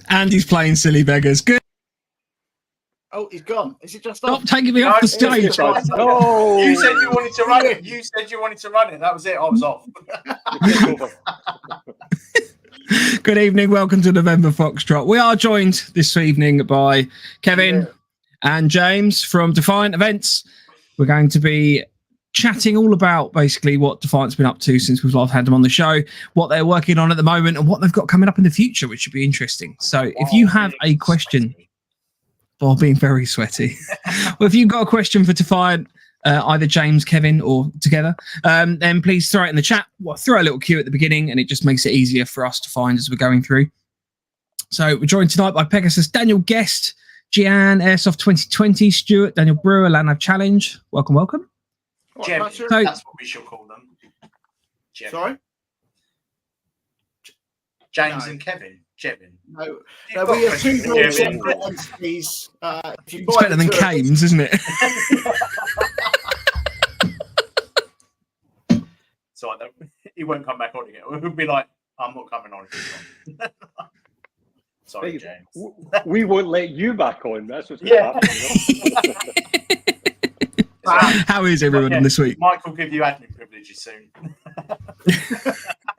Andy's playing silly beggars. Good. Oh, he's gone. Is it just Stop taking me off the stage. No. You said you wanted to run it. You said you wanted to run it. That was it. I was off. Good evening. Welcome to November Foxtrot. We are joined this evening by Kevin and James from Defiant Events. We're going to be chatting all about basically what Defiant's been up to since we've last had them on the show, what they're working on at the moment, and what they've got coming up in the future, which should be interesting. So if you have a question, or being very sweaty, well, if you've got a question for Defiant, either James, Kevin, or together, then please throw it in the chat. Well, throw a little Q at the beginning, and it just makes it easier for us to find as we're going through. So we're joined tonight by Pegasus, Daniel Guest, Gian, Airsoft 2020, Stuart, Daniel Brewer, Lanav Challenge. Welcome, welcome. That's what we shall call them. Jevin. Sorry? James and Kevin. Jevin. No, we have two separate entities. It's better than Kames, isn't it? So he won't come back on again. We'll be like, I'm not coming on again. Sorry, James. We won't let you back on. That's what's going to happen. How is everyone this week? Mike will give you admin privileges soon.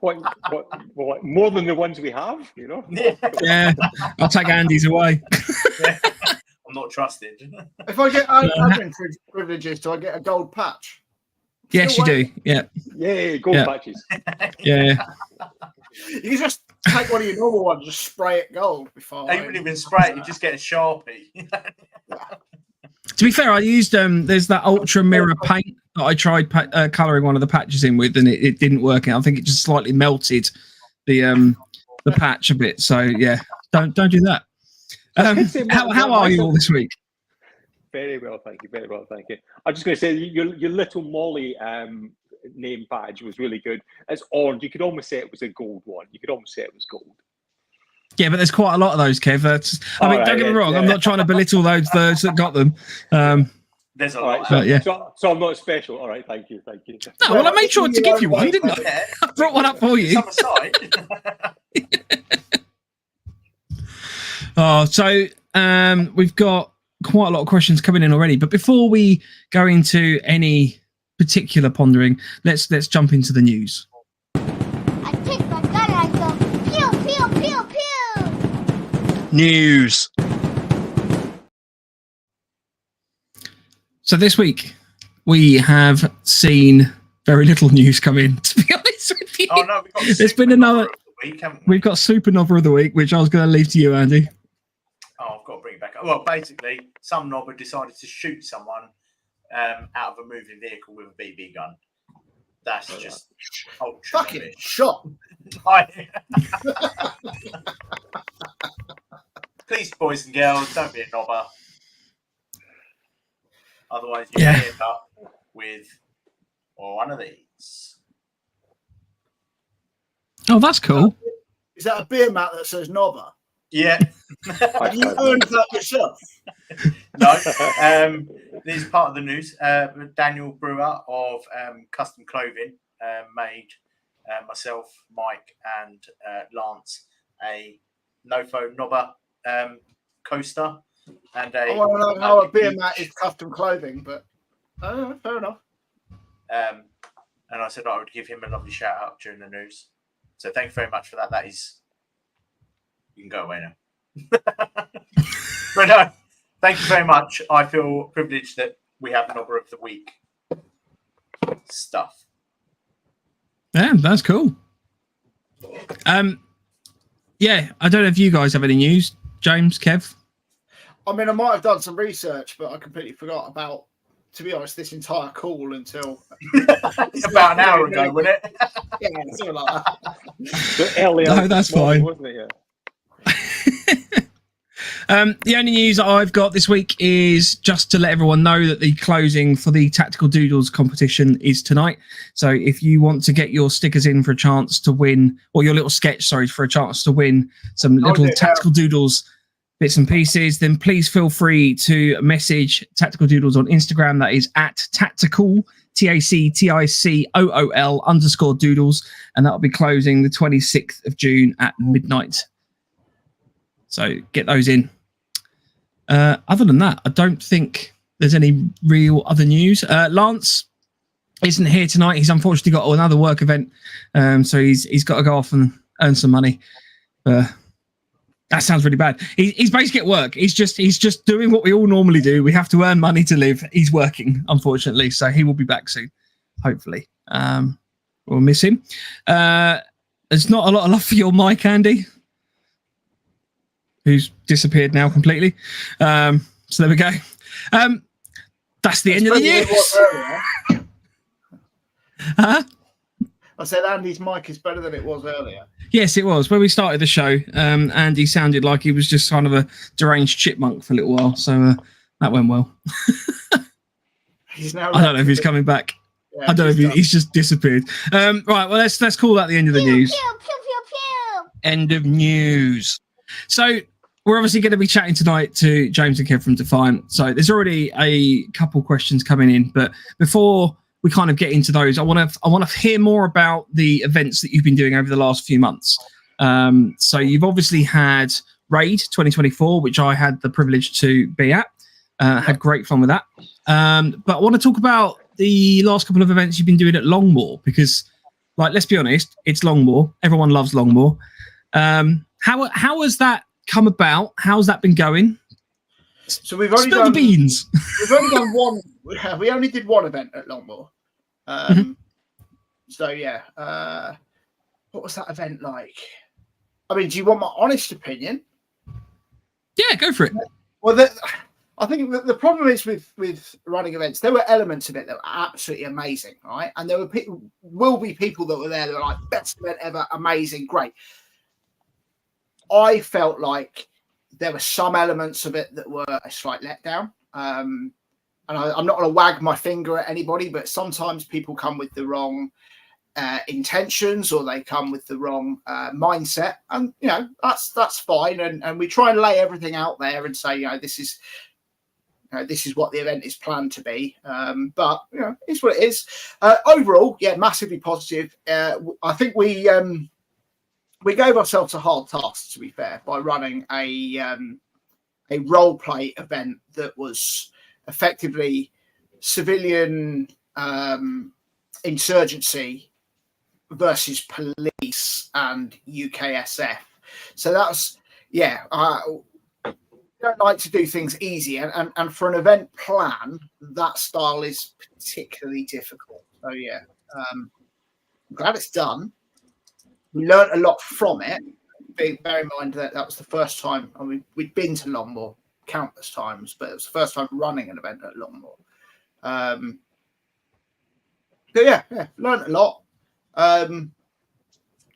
What, more than the ones we have, you know? Yeah, I'll take Andy's away. I'm not trusted. If I get admin privileges, do I get a gold patch? Yes, you do. Yeah. Yeah, gold patches. Yeah. You can just take one of your normal ones, just spray it gold before. You wouldn't even spray it, you just get a Sharpie. To be fair, I used there's that ultra mirror paint that I tried colouring one of the patches in with, and it didn't work. I think it just slightly melted the patch a bit. So yeah, don't do that. How are you all this week? Very well, thank you. Very well, thank you. I'm just going to say your little Molly name badge was really good. It's orange. You could almost say it was a gold one. You could almost say it was gold. Yeah, but there's quite a lot of those, Kev. Don't get me wrong. I'm not trying to belittle those that got them. There's a lot. So I'm not special. All right, thank you. No, well, I made sure to give you one, didn't I? I brought one up for you. So we've got quite a lot of questions coming in already. But before we go into any particular pondering, let's jump into the news. I take my gun and I go pew pew pew pew. News. So this week we have seen very little news come in, to be honest with you. Oh no, there's been another week, we've got Supernova of the Week, which I was going to leave to you, Andy. Oh, I've got to bring it back. Well, basically, some knobber decided to shoot someone out of a moving vehicle with a BB gun. That's just ultra fucking shot. Please, boys and girls, don't be a knobber. Otherwise, you end up with one of these. Oh, that's cool. Is that a beer mat that says knobber? Yeah. Have you earned that yourself? No. This is part of the news. Daniel Brewer of Custom Clothing made myself, Mike, and Lance a NoFo knobber coaster. And I want to know how a beer mat is custom clothing, but fair enough. And I said I would give him a lovely shout out during the news. So thank you very much for that. That is, you can go away now. But no, thank you very much. I feel privileged that we have the Knobber of the Week stuff. Yeah, that's cool. Yeah, I don't know if you guys have any news, James, Kev. I mean, I might have done some research, but I completely forgot about, to be honest, this entire call until about an hour ago, wasn't it? Yeah, something like that. No, that's fine. Wasn't it? Yeah. The only news I've got this week is just to let everyone know that the closing for the Tactical Doodles competition is tonight. So if you want to get your stickers in for a chance to win, or your little sketch, sorry, for a chance to win some little Tactical Doodles bits and pieces, then please feel free to message Tactical Doodles on Instagram. That is at tactical, TACTICOOL_doodles. And that'll be closing the 26th of June at midnight. So get those in. Other than that, I don't think there's any real other news. Lance isn't here tonight. He's unfortunately got another work event, so he's got to go off and earn some money. That sounds really bad. He's basically at work. He's just doing what we all normally do. We have to earn money to live. He's working, unfortunately, so he will be back soon, hopefully. We'll miss him. There's not a lot of love for your mic, Andy, who's disappeared now completely. So there we go. That's the end of the news. Huh? I said Andy's mic is better than it was earlier. Yes, it was. When we started the show, Andy sounded like he was just kind of a deranged chipmunk for a little while. So that went well. He's now. I don't know if he's coming back. Yeah, I don't know if he's just disappeared. Right, well, let's call that the end of the news. Pew, pew, pew, pew. End of news. So we're obviously going to be chatting tonight to James and Kev from Defiant. So there's already a couple questions coming in, but before we kind of get into those, I want to hear more about the events that you've been doing over the last few months. So you've obviously had Raid 2024, which I had the privilege to be at. Had great fun with that. But I want to talk about the last couple of events you've been doing at Longmoor, because, like, let's be honest, it's Longmoor. Everyone loves Longmoor. How has that come about? How's that been going? So we've only Spill the beans. We've only done one. We only did one event at Longmoor. So yeah, what was that event like? I mean, do you want my honest opinion? Yeah, go for it. Well, I think the problem is with running events, there were elements of it that were absolutely amazing, right? And there will be people that were there that were like, best event ever, amazing, great. I felt like there were some elements of it that were a slight letdown. And I'm not going to wag my finger at anybody, but sometimes people come with the wrong intentions, or they come with the wrong mindset, and that's fine. And we try and lay everything out there and say, this is what the event is planned to be. But it's what it is. Overall, yeah, massively positive. I think we gave ourselves a hard task, to be fair, by running a role play event that was effectively civilian insurgency versus police and UKSF. So that's, I don't like to do things easy, and for an event plan, that style is particularly difficult. So I'm glad it's done. We learned a lot from it. Bear in mind that was the first time. I mean, we'd been to Longmoor countless times, but it was the first time running an event at Longmoor. But learned a lot.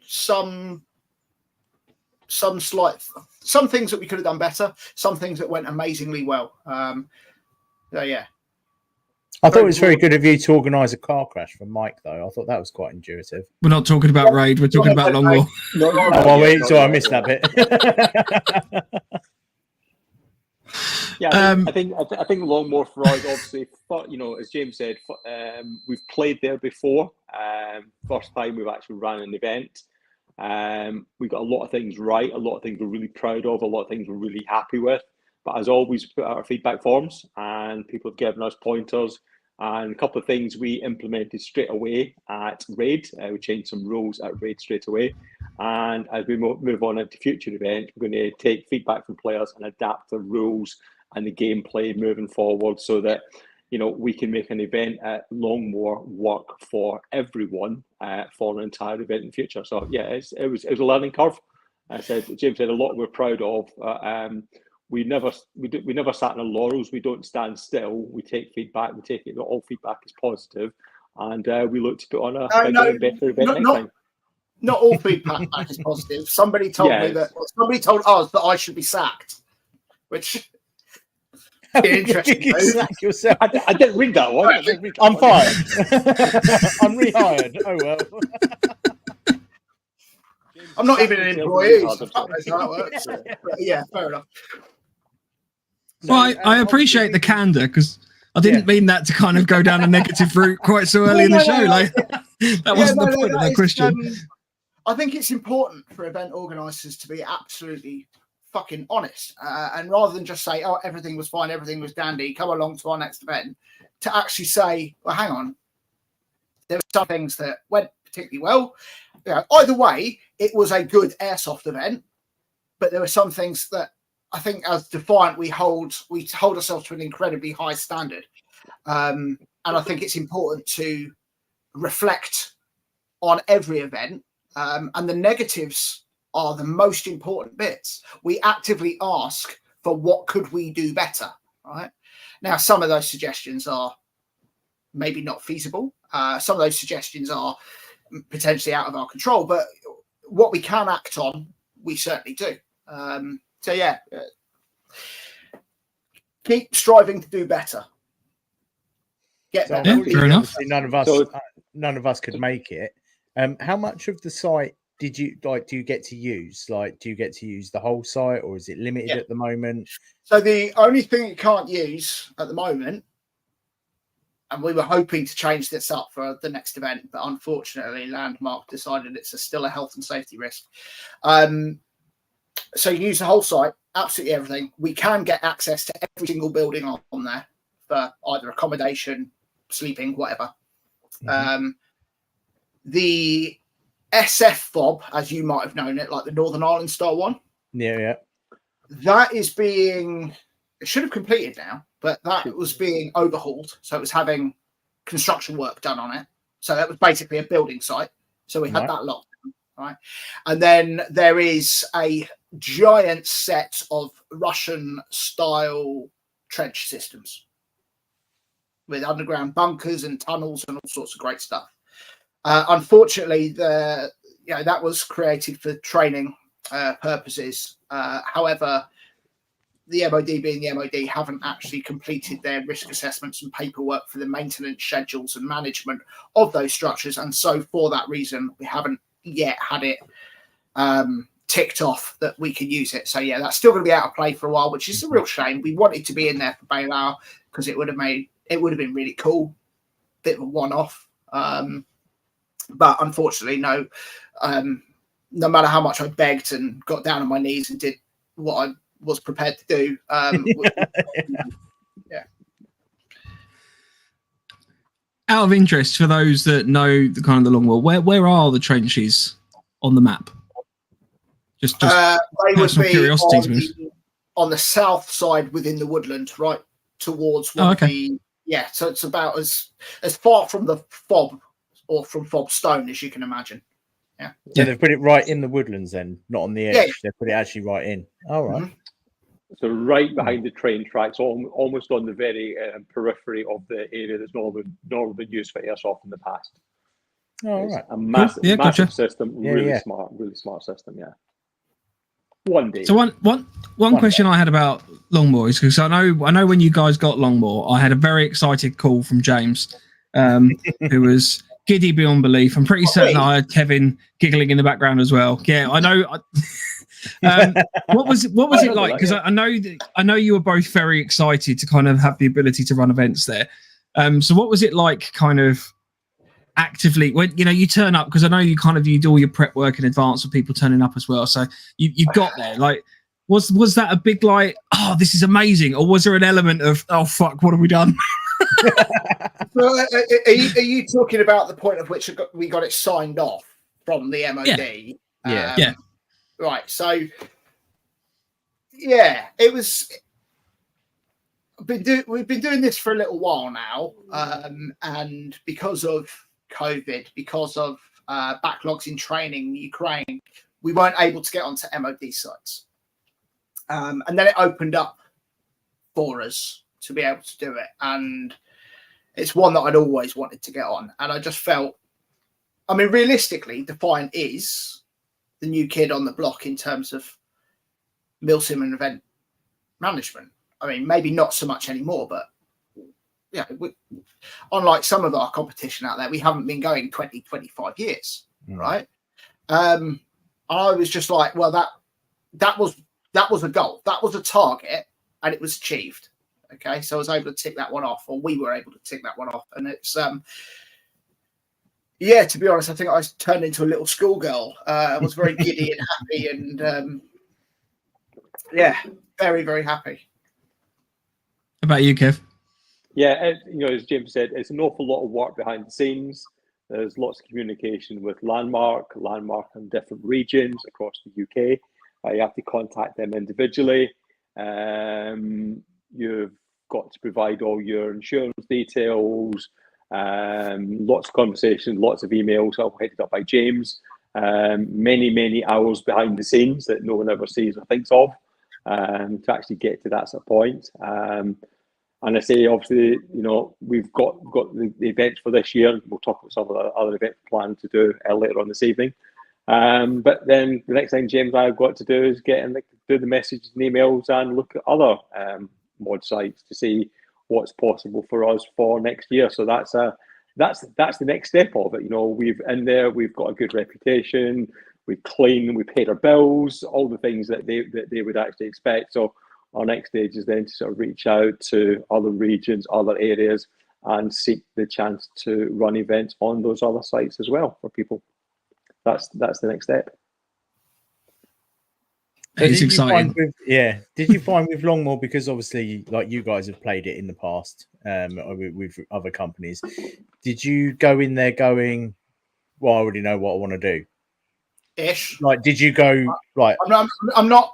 Some things that we could have done better. Some things that went amazingly well. I thought it was very good of you to organise a car crash for Mike, though. I thought that was quite intuitive. We're not talking about Raid. We're talking about Longmoor. So I missed that bit. I think Longmoor for us, obviously, as James said, we've played there before. First time we've actually ran an event. We got a lot of things right, a lot of things we're really proud of, a lot of things we're really happy with. But as always, we put out our feedback forms, and people have given us pointers. And a couple of things we implemented straight away at Raid. We changed some rules at Raid straight away. And as we move on into future events, we're going to take feedback from players and adapt the rules and the gameplay moving forward, so that we can make an event at Longmoor work for everyone for an entire event in the future. So it was a learning curve. James said a lot we're proud of. We never sat in our laurels. We don't stand still. We take feedback. We take it. All feedback is positive, and we look to put on a better event next time. Not all feedback is positive. Somebody told me that. Somebody told us that I should be sacked, which. Interesting. I didn't read that one. I'm fired. I'm rehired. Oh well. I'm not even an employee. So that's how it works. But fair enough. Well, I appreciate the candor, because I didn't mean that to kind of go down a negative route quite so early in the show. That wasn't the point of that question. I think it's important for event organisers to be absolutely fucking honest, and rather than just say, oh, everything was fine, everything was dandy, come along to our next event, to actually say, well, hang on, there were some things that went particularly well. Either way, it was a good airsoft event, but there were some things that I think as Defiant we hold ourselves to an incredibly high standard, and I think it's important to reflect on every event, and the negatives are the most important bits. We actively ask for what could we do better, right? Now, some of those suggestions are maybe not feasible. Some of those suggestions are potentially out of our control, but what we can act on, we certainly do. So yeah, keep striving to do better. Get better. Yeah, fair enough. None of us could make it. How much of the site did you like? Do you get to use? Like, do you get to use the whole site, or is it limited at the moment? So the only thing you can't use at the moment, and we were hoping to change this up for the next event, but unfortunately, Landmark decided it's still a health and safety risk. So you can use the whole site, absolutely everything. We can get access to every single building on there for either accommodation, sleeping, whatever. Mm-hmm. The SF fob, as you might have known it, like the Northern Ireland style one. Yeah. That is being, it should have completed now, but that was being overhauled. So it was having construction work done on it. So that was basically a building site. So we had that locked down, right? And then there is a giant set of Russian style trench systems with underground bunkers and tunnels and all sorts of great stuff. Unfortunately, that was created for training purposes. However, the MOD, being the MOD, haven't actually completed their risk assessments and paperwork for the maintenance schedules and management of those structures. And so for that reason, we haven't yet had it ticked off that we can use it. So yeah, that's still going to be out of play for a while, which is a real shame. We wanted to be in there for Bailout because it would have been really cool. Bit of a one-off. But unfortunately, no. No matter how much I begged and got down on my knees and did what I was prepared to do, yeah. Out of interest, for those that know the kind of the long wall, where are the trenches on the map? Just they would be curiosity on the south side within the woodland, right towards one of the. Yeah, so it's about as far from the fob or from Fob Stone as you can imagine. Yeah. So they've put it right in the woodlands then, not on the edge. Yeah. They put it actually right in. All right. Mm-hmm. So right behind the train tracks, almost on the very periphery of the area that's normally been used for airsoft in the past. All right. A massive system, really smart system. Yeah. One day. So one question I had about Longmoor, because I know when you guys got Longmoor, I had a very excited call from James, who was giddy beyond belief. I'm pretty certain I had Kevin giggling in the background as well. Yeah, I know. What was it like? Because I know you were both very excited to kind of have the ability to run events there. So what was it like, kind of actively when you turn up? Because I know you do all your prep work in advance of people turning up as well. So you got there. Like, was that a big like, oh, this is amazing, or was there an element of, oh fuck, what have we done? Well, are you talking about the point at which we got it signed off from the MOD? Yeah. Right. So, yeah, it was. We've been doing this for a little while now, and because of COVID, because of backlogs in training in Ukraine, we weren't able to get onto MOD sites, and then it opened up for us to be able to do it, and it's one that I'd always wanted to get on, and I just felt, I mean, realistically, Defiant is the new kid on the block in terms of milsim and event management. I mean, maybe not so much anymore, but yeah, unlike some of our competition out there, we haven't been going 20, 25 years, right? I was just like, well, that was a goal, that was a target, and it was achieved. Okay, so I was able to tick that one off, or we were able to tick that one off, and it's yeah, to be honest, I think I turned into a little schoolgirl. I was very giddy and happy, and Yeah, very, very happy. How about you, Kev? Yeah, as James said, it's an awful lot of work behind the scenes. There's lots of communication with Landmark in different regions across the UK. You have to contact them individually. You've got to provide all your insurance details. Lots of conversations, lots of emails, all headed up by James. Many hours behind the scenes that no one ever sees or thinks of to actually get to that sort of point. And I say, obviously, we've got the events for this year. We'll talk about some of the other events planned to do later on this evening. But then the next thing James and I have got to do is get in, do the messages and emails and look at other mod sites to see what's possible for us for next year. So that's the next step of it. We've got a good reputation. We clean, we paid our bills, all the things that they would actually expect. So our next stage is then to sort of reach out to other regions, other areas, and seek the chance to run events on those other sites as well for people. That's the next step. It's exciting. Did you find with Longmore, because obviously, like, you guys have played it in the past with other companies, did you go in there going, well, I already know what I want to do? Ish. Like, did you go, right? I'm not.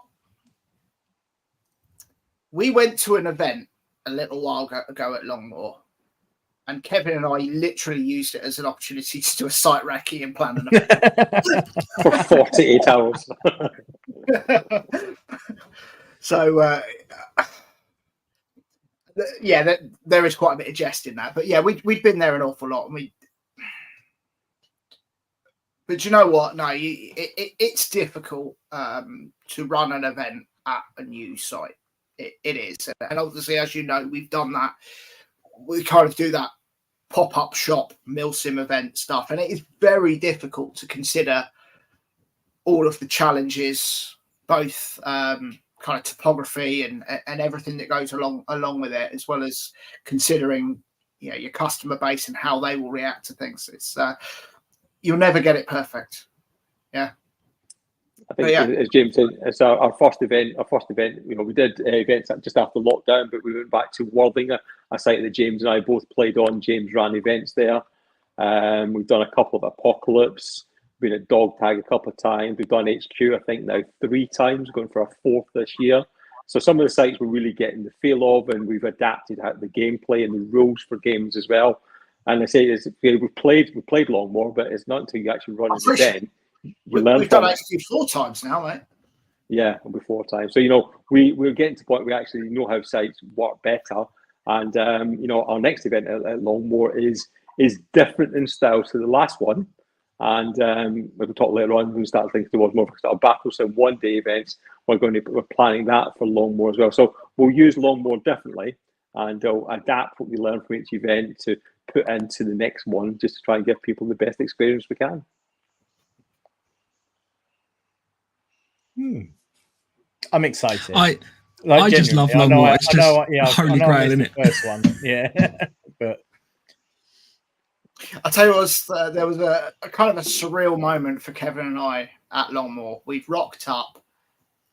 We went to an event a little while ago at Longmore, and Kevin and I literally used it as an opportunity to do a site recce and plan an event for 48 hours. So, there is quite a bit of jest in that. But yeah, we'd been there an awful lot, and But you know what? No, it's difficult to run an event at a new site. It is. And obviously, as you know, we've done that. We kind of do that pop-up shop, milsim event stuff. And it is very difficult to consider all of the challenges, both kind of topography and everything that goes along with it, as well as considering your customer base and how they will react to things. It's you'll never get it perfect. Yeah. I think, as James said, it's our first event. We did events just after lockdown, but we went back to Worthing, a site that James and I both played on. James ran events there. We've done a couple of Apocalypse. Been at Dog Tag a couple of times. We've done HQ, I think, now 3 times, going for our 4th this year. So some of the sites we're really getting the feel of, and we've adapted the gameplay and the rules for games as well. And I say we've played Longmore, but it's not until you actually run an event. We've done actually 4 times now, mate. Yeah, it'll be 4 times. So we're getting to the point we actually know how sites work better, and our next event at Longmore is different in style to the last one, and we'll talk later on. We'll start thinking towards more of battles and 1-day events. We're planning that for Longmore as well. So we'll use Longmore differently, and adapt what we learn from each event to put into the next one, just to try and give people the best experience we can. I'm excited. I just love Longmore. It's just holy grail, isn't it? First one, yeah. But I'll tell you what, there was a kind of a surreal moment for Kevin and I at Longmore. We've rocked up,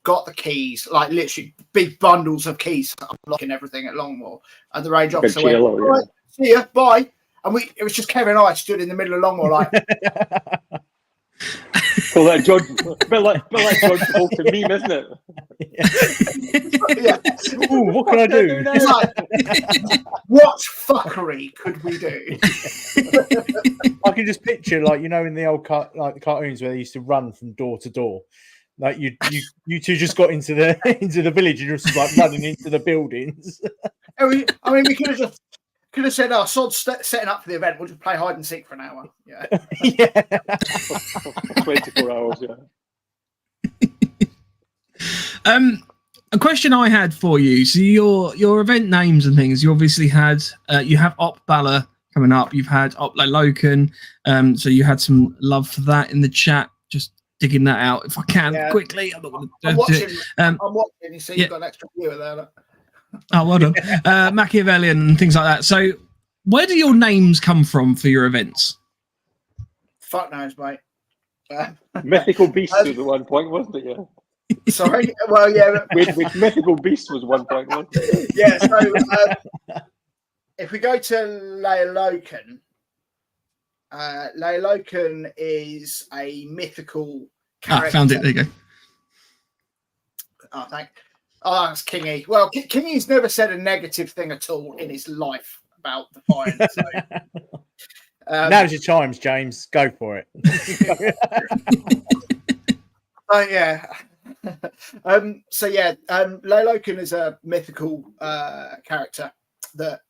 got the keys, like literally big bundles of keys, unlocking everything at Longmore. And the range officer went, all right, see ya, bye. And it was just Kevin and I stood in the middle of Longmore like... Well, that George, a bit like George Bolton meme, isn't it? Yeah. Ooh, what can I do? It's like, what fuckery could we do? I can just picture, like, in the old the cartoons where they used to run from door to door. Like you two just got into the village and you're just like running into the buildings. I mean, we could have said, "Oh, sod's setting up for the event. We'll just play hide and seek for an hour." Yeah, yeah, 24 hours. Yeah. A question I had for you. So your event names and things. You obviously had you have Op Bala coming up. You've had Op Loken. So you had some love for that in the chat. Just digging that out if I can quickly. I'm not going to do it. I'm watching. You see, you've got an extra viewer there. Look. Oh, well done. Machiavellian and things like that. So where do your names come from for your events? Fuck knows, mate. Mythical Beasts was at one point, wasn't it? Sorry. Well, yeah. With Mythical Beast was 1.1. Yeah. So if we go to Leiloken, Leiloken is a mythical character. Found it. There you go. Oh, that's Kingy. Well, Kingy's never said a negative thing at all in his life about Defiant. So, now's your chimes, James. Go for it. Yeah. Leiloken is a mythical character that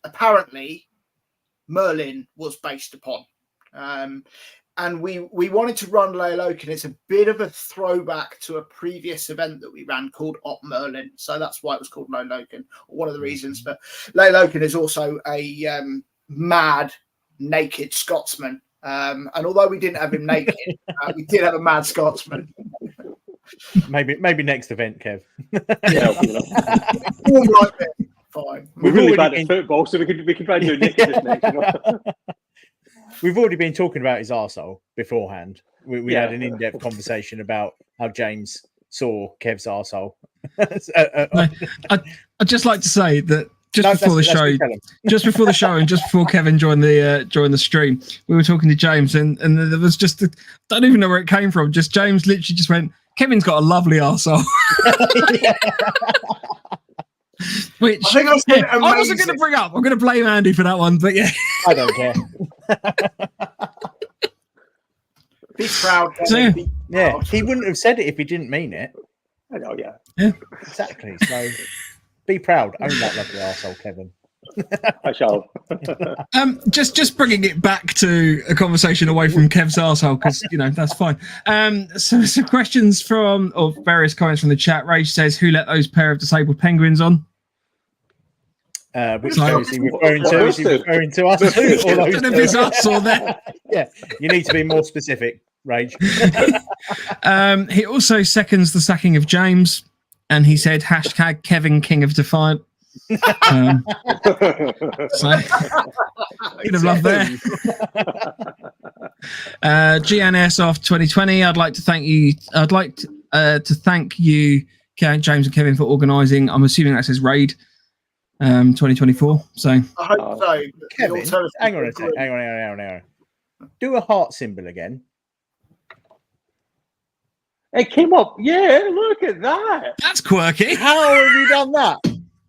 apparently Merlin was based upon. And we wanted to run Leiloken. It's a bit of a throwback to a previous event that we ran called Op Merlin. So that's why it was called Leiloken, one of the reasons. But Leiloken is also a mad, naked Scotsman. And although we didn't have him naked, we did have a mad Scotsman. Maybe next event, Kev. Fine. We're really bad at football, so we can try and do next. We've already been talking about his arsehole beforehand. We had an in-depth conversation about how James saw Kev's arsehole. I'd just like to say that before the show, and just before Kevin joined the stream, we were talking to James, and there was just don't even know where it came from. Just James literally just went, "Kevin's got a lovely arsehole." Which I wasn't going to bring up. I'm going to blame Andy for that one, but yeah, I don't care. Be proud. So, yeah, he wouldn't have said it if he didn't mean it. I know, yeah, exactly. So be proud. Own that lovely arsehole, Kevin. I shall. Just bringing it back to a conversation away from Kev's arsehole, because that's fine. So some questions or various comments from the chat. Rage says, "Who let those pair of disabled penguins on?" Which is he referring to? Is he referring to us two? Or those if it's us or them. Yeah, you need to be more specific, Rage. He also seconds the sacking of James, and he said hashtag Kevin King of Defiant. So you'd have loved there. GNS off 2020. I'd like to thank you, James and Kevin, for organising. I'm assuming that says Raid 2024. So I hope so. Kevin, hang on. Do a heart symbol again. It came up. Yeah, look at that. That's quirky. How have you done that?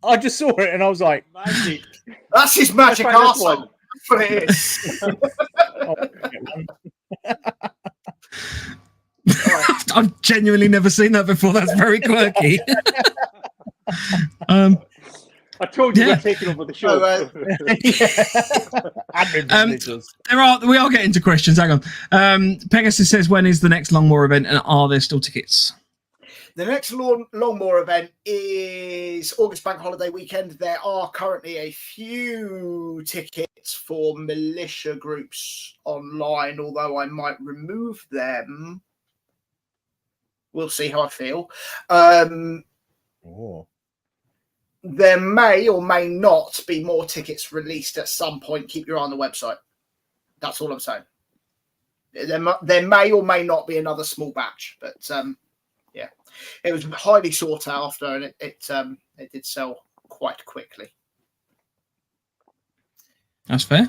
I just saw it and I was like, magic. That's his magic arsehole. That's what it is. I've genuinely never seen that before. That's very quirky. I told you we're taking over the show. We are getting to questions. Hang on. Pegasus says, when is the next Longmore event, and are there still tickets? The next Longmore event is August Bank Holiday weekend. There are currently a few tickets for militia groups online, although I might remove them. We'll see how I feel. There may or may not be more tickets released at some point. Keep your eye on the website. That's all I'm saying. There may or may not be another small batch, but yeah, it was highly sought after, and it did sell quite quickly. That's fair.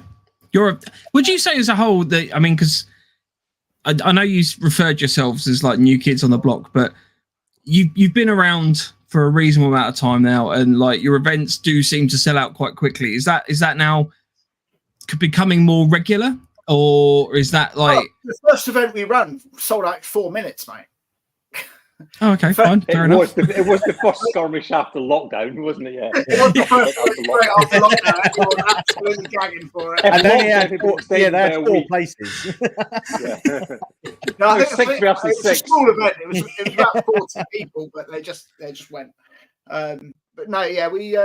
Would you say as a whole that, I mean, because I know you referred yourselves as like new kids on the block, but you've been around for a reasonable amount of time now, and like your events do seem to sell out quite quickly. Is that now becoming more regular, or is that like the first event we ran sold out in 4 minutes, mate? Oh, okay, fine. Fair enough. It was the first skirmish after lockdown, wasn't it? Yeah. It was the first straight after lockdown. Everyone was absolutely gagging for it. And then they had 4 places. No, I think six versus it was six. a small event. It was about 40 people, but they just went. But no, yeah, we.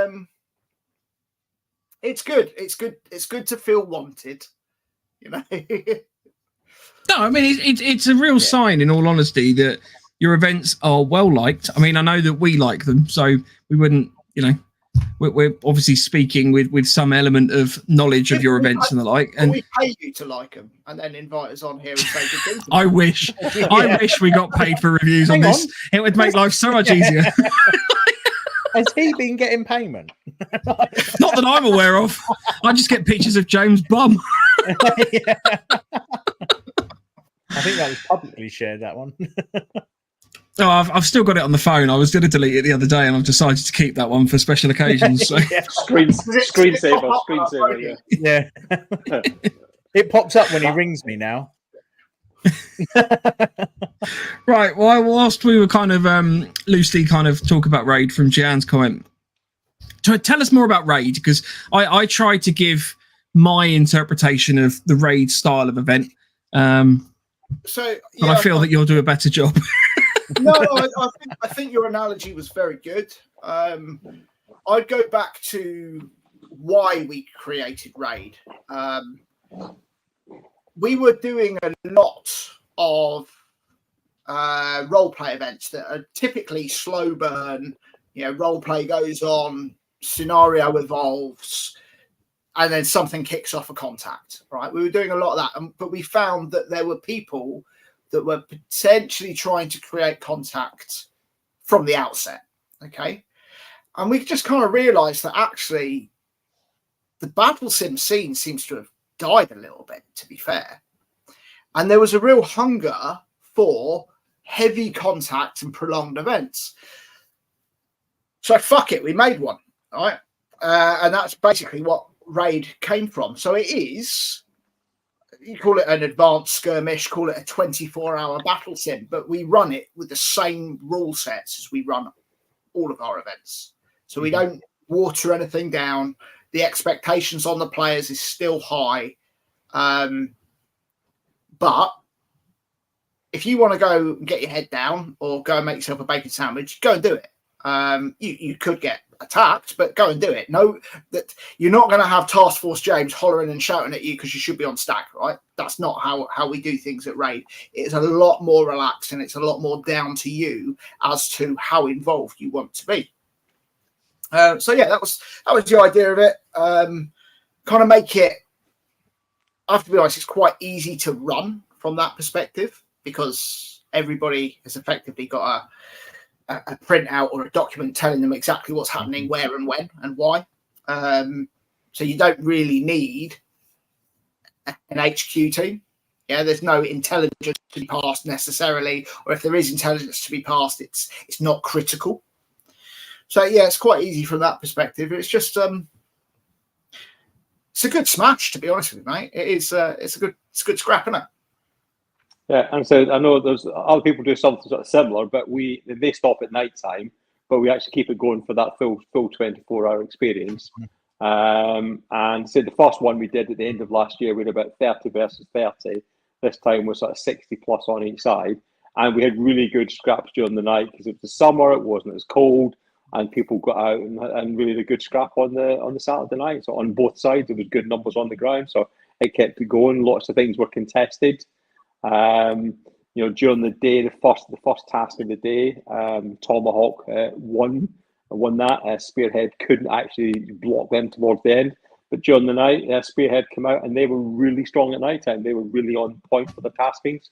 It's good. It's good. It's good to feel wanted. You know. No, I mean it's a real sign, in all honesty, that your events are well liked. I mean, I know that we like them, so we wouldn't, we're obviously speaking with some element of knowledge of your events and the like. And we pay you to like them and then invite us on here and say good things. I wish we got paid for reviews on this. It would make life so much easier. Has he been getting payment? Not that I'm aware of. I just get pictures of James' bum. Yeah. I think that was publicly shared, that one. Oh, I've still got it on the phone. I was going to delete it the other day, and I've decided to keep that one for special occasions. So. Yeah. Screensaver. Yeah. It pops up when he rings me now. Right. Well, whilst we were kind of loosely kind of talk about Raid from Jan's comment, tell us more about Raid, because I tried to give my interpretation of the Raid style of event. But I feel that you'll do a better job. No, I think your analogy was very good. I'd go back to why we created Raid. We were doing a lot of role play events that are typically slow burn. Role play goes on, scenario evolves, and then something kicks off a contact. Right? We were doing a lot of that, but we found that there were people that were potentially trying to create contact from the outset. Okay. And we just kind of realized that actually the battle sim scene seems to have died a little bit, to be fair. And there was a real hunger for heavy contact and prolonged events. So fuck it, we made one. Right. And that's basically what Raid came from. So it is, you call it an advanced skirmish, call it a 24-hour battle sim, but we run it with the same rule sets as we run all of our events. So we don't water anything down. The expectations on the players is still high. But if you want to go and get your head down or go and make yourself a bacon sandwich, go and do it. You could get attacked, but go and do it. No, that you're not going to have Task Force James hollering and shouting at you because you should be on stack, right? That's not how we do things at Raid. It's a lot more relaxed and it's a lot more down to you as to how involved you want to be. So yeah, that was the idea of it. Kind of make it, I have to be honest, it's quite easy to run from that perspective because everybody has effectively got a printout or a document telling them exactly what's happening, where and when and why. So you don't really need an HQ team. Yeah, there's no intelligence to be passed necessarily, or if there is intelligence to be passed, it's not critical. So yeah, it's quite easy from that perspective. It's just it's a good smash, to be honest with you, mate. It's a good scrap, isn't it? Yeah, and so I know there's other people do something sort of similar, but they stop at night time, but we actually keep it going for that full 24-hour experience. And so the first one we did at the end of last year, we had about 30 versus 30. This time was sort of 60 plus on each side, and we had really good scraps during the night because it was the summer, it wasn't as cold, and people got out and really a good scrap on the Saturday night. So on both sides, there was good numbers on the ground, so it kept it going. Lots of things were contested. During the day, the first task of the day, Tomahawk won that. Spearhead couldn't actually block them towards the end, but during the night, Spearhead came out and they were really strong at night time. They were really on point for the taskings.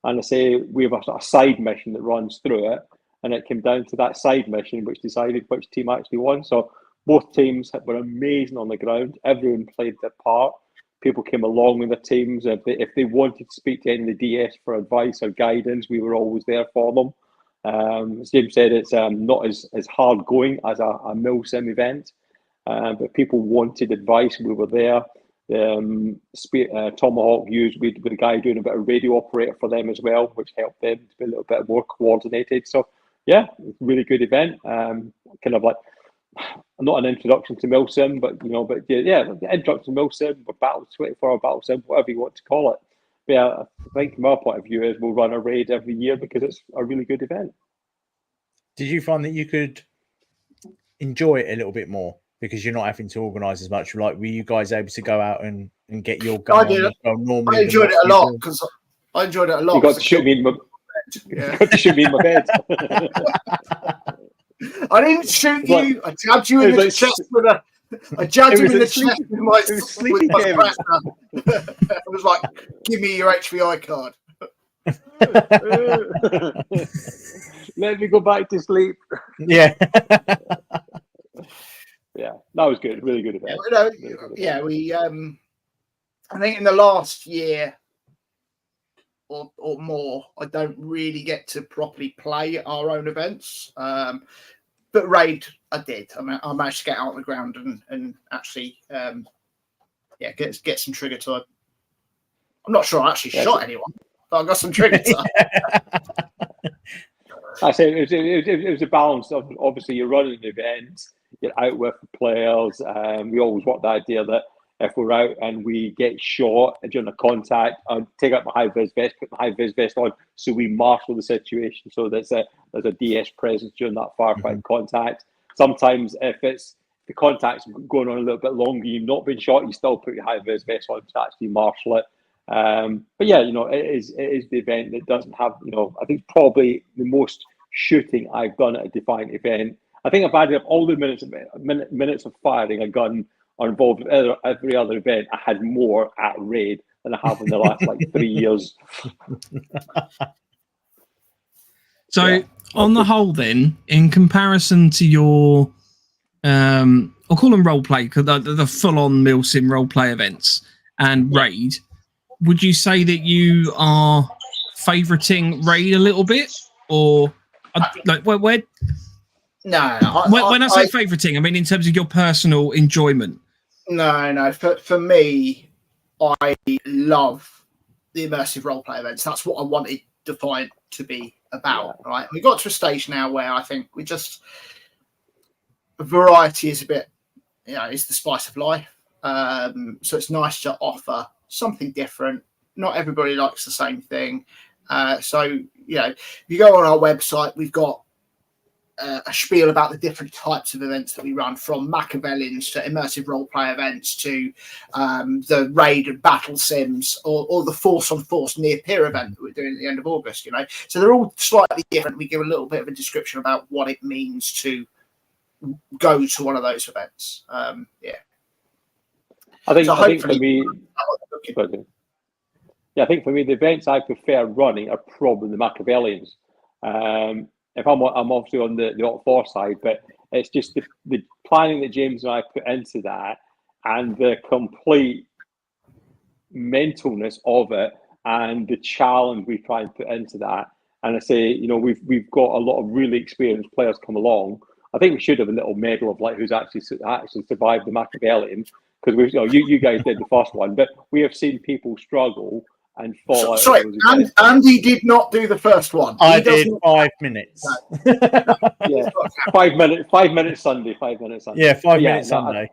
And I say we have a sort of side mission that runs through it, and it came down to that side mission which decided which team actually won. So both teams were amazing on the ground. Everyone played their part. People came along with their teams. If they wanted to speak to any of the DS for advice or guidance, we were always there for them. As James said, it's not as hard going as a milsim event, but people wanted advice. We were there. Tomahawk used with a guy doing a bit of radio operator for them as well, which helped them to be a little bit more coordinated. So yeah, really good event. Kind of like, not an introduction to milsim, but introduction to milsim or battle 24-hour battle sim, whatever you want to call it. But yeah, I think from our point of view is we'll run a raid every year because it's a really good event. Did you find that you could enjoy it a little bit more because you're not having to organise as much? Like, were you guys able to go out and get your gun? I enjoyed it a lot because I enjoyed it a lot. You got to shoot me in my bed. I didn't shoot What? you. I jabbed you in It the was chest with a. I jabbed It him was in the a chest sleepy- with my, it was sleepy with my Kevin. scratcher. I was like, "Give me your HVI card." Let me go back to sleep. Yeah. Yeah, that was good. Really good event. Yeah, we. I think in the last year or more, I don't really get to properly play our own events. But Raid, I did. I managed to get out on the ground and actually, get some trigger time. I'm not sure I actually shot anyone, but I got some trigger time. I say it was a balance of, obviously you're running an event, you're out with the players. We always want the idea that if we're out and we get shot during a contact, I'll take out my high vis vest, put my high vis vest on, so we marshal the situation. So there's a DS presence during that firefight contact. Sometimes if the contact's going on a little bit longer, you've not been shot, you still put your high vis vest on to actually marshal it. But yeah, it is the event that doesn't have, I think probably the most shooting I've done at a Defiant event. I think I've added up all the minutes of firing a gun are involved with every other event. I had more at Raid than I have in the last 3 years. So on the whole, then, in comparison to your, I'll call them role play, because the full-on milsim role play events and Raid, would you say that you are favoriting Raid a little bit, or where? No. When I say favoriting, I mean in terms of your personal enjoyment. No. For me, I love the immersive roleplay events. That's what I wanted Defiant to be about, right? We got to a stage now where I think variety is a bit, is the spice of life. So it's nice to offer something different. Not everybody likes the same thing. So, if you go on our website, we've got a spiel about the different types of events that we run, from Machiavellians to immersive roleplay events to the Raid and Battle Sims, or the Force on Force near peer event that we're doing at the end of August. So they're all slightly different. We give a little bit of a description about what it means to go to one of those events. I think for me, I think for me, the events I prefer running are probably the Machiavellians. If I'm obviously on the Op4 side, but it's just the planning that James and I put into that, and the complete mentalness of it, and the challenge we try and put into that. And I say, we've got a lot of really experienced players come along. I think we should have a little medal of who's actually survived the Machiavellian, because you guys did the first one, but we have seen people struggle and fall out. Sorry, Andy did not do the first one. I did 5 minutes. Yeah, 5 minutes. 5 minutes Sunday. 5 minutes Sunday. Yeah, 5 minutes Sunday.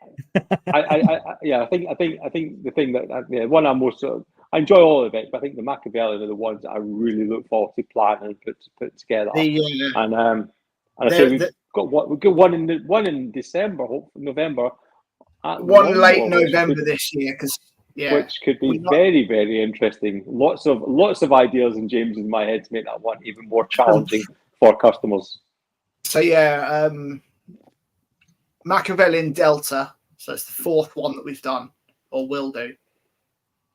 I think the thing that one I'm most I enjoy all of it, but I think the Machiavellian are the ones that I really look forward to planning and put together. And I say we've got one in December, hopefully November. One late November this year, which could be very, very interesting. Lots of ideas and James in my head to make that one even more challenging for customers. So Machiavellian Delta, so it's the fourth one that we've done or will do,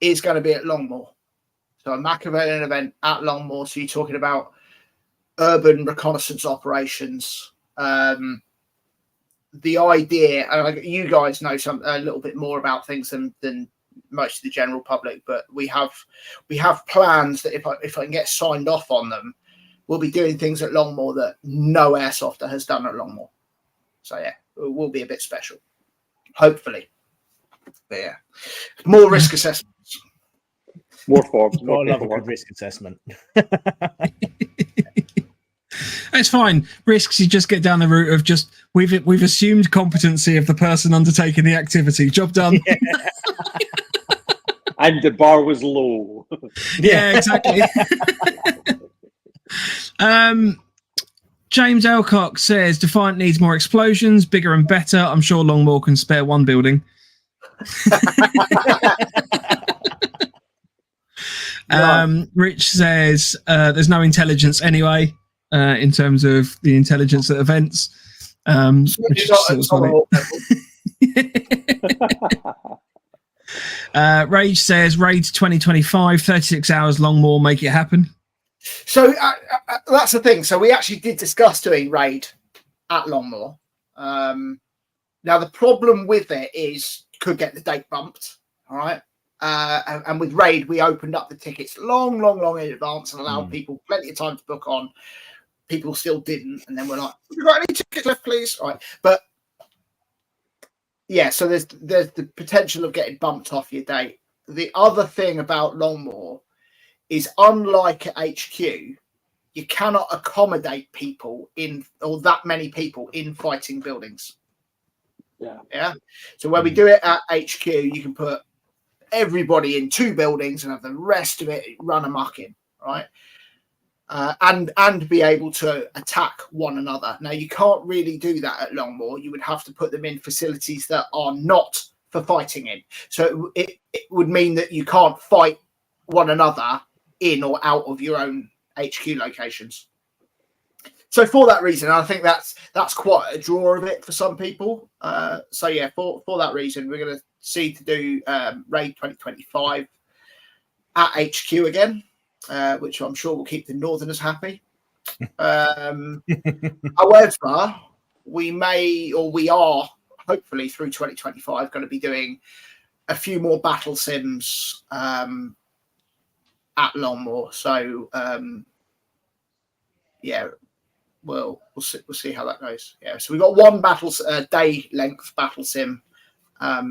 is going to be at Longmoor. So a Machiavellian event at Longmoor. So you're talking about urban reconnaissance operations. The idea, and you guys know a little bit more about things than most of the general public, but we have plans that if I can get signed off on them, we'll be doing things at Longmoor that no airsofter has done at Longmoor. So it will be a bit special, hopefully. But more risk assessments. More forms. I love a good risk assessment. It's fine. Risks, you just get down the route of just we've assumed competency of the person undertaking the activity. Job done. Yeah. And the bar was low. Yeah, exactly. James Elcock says Defiant needs more explosions, bigger and better. I'm sure Longmoor can spare one building. Rich says there's no intelligence anyway. in terms of the intelligence at events. Which is sort of funny. Rage says Raids 2025, 36 hours long more, make it happen. So that's the thing. So we actually did discuss doing Raid at Longmoor. Now the problem with it is you could get the date bumped. All right. And with Raid, we opened up the tickets long in advance and allowed people plenty of time to book on. People still didn't, and then we're like, "Have you got any tickets left, please?" All right, but yeah, so there's the potential of getting bumped off your date. The other thing about Longmoor is, unlike at HQ, you cannot accommodate people or that many people in fighting buildings. Yeah. So when we do it at HQ, you can put everybody in 2 buildings and have the rest of it run amok in, right? And be able to attack one another. Now, you can't really do that at Longmoor. You would have to put them in facilities that are not for fighting in. So it would mean that you can't fight one another in or out of your own HQ locations. So for that reason, I think that's quite a draw of it for some people. So yeah, for that reason, we're going to see to do Raid 2025 at HQ again, which I'm sure will keep the Northerners happy. However, we are hopefully through 2025 going to be doing a few more battle sims at Longmoor. So yeah. We'll see how that goes. Yeah, so we've got one day length battle sim at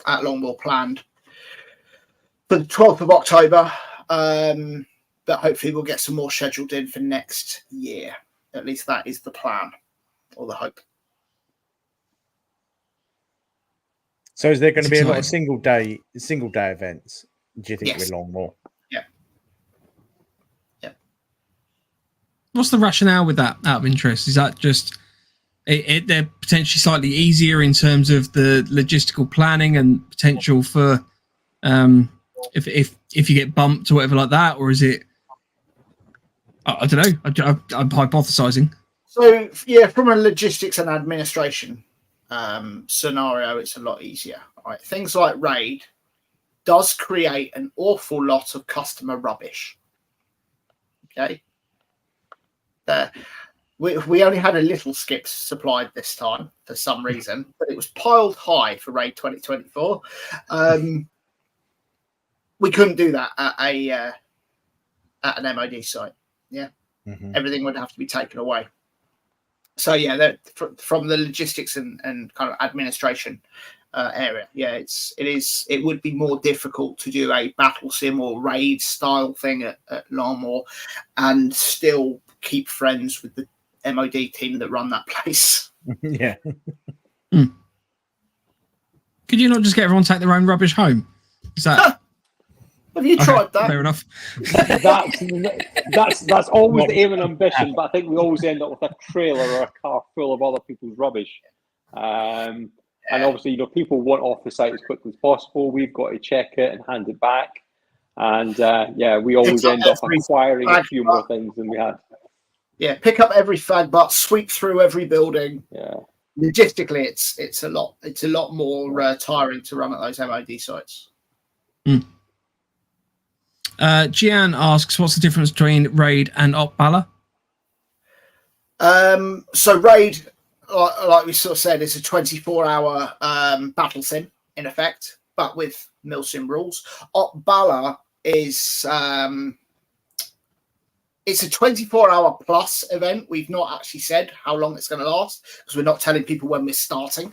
Longmoor planned for the 12th of October, but hopefully we'll get some more scheduled in for next year. At least that is the plan or the hope. So is there going to be a lot of single day events, do you think, with Longmoor? What's the rationale with that, out of interest? Is that just they're potentially slightly easier in terms of the logistical planning and potential for if you get bumped or whatever like that, or is it? I don't know. I'm hypothesizing. So yeah, from a logistics and administration scenario, it's a lot easier. Right? Things like Raid does create an awful lot of customer rubbish. Okay. We only had a little skips supplied this time for some reason, but it was piled high for Raid 2024. We couldn't do that at an MOD site. Yeah, everything would have to be taken away. So yeah, from the logistics and kind of administration area, yeah, it would be more difficult to do a battle sim or Raid style thing at Longmoor and still keep friends with the MOD team that run that place. Yeah. Could you not just get everyone to take their own rubbish home? Is that? Have you tried that? Fair enough. that's always the aim and ambition, but I think we always end up with a trailer or a car full of other people's rubbish. And obviously, people want off the site as quickly as possible. We've got to check it and hand it back. And we always end up acquiring a few more things than we had. Yeah, pick up every flag butt, sweep through every building. Yeah, logistically, it's a lot more tiring to run at those MOD sites. Gian asks, "What's the difference between Raid and Op Bala?" So Raid, like we sort of said, is a 24-hour battle sim in effect, but with milsim rules. Op Bala is it's a 24-hour plus event. We've not actually said how long it's going to last because we're not telling people when we're starting.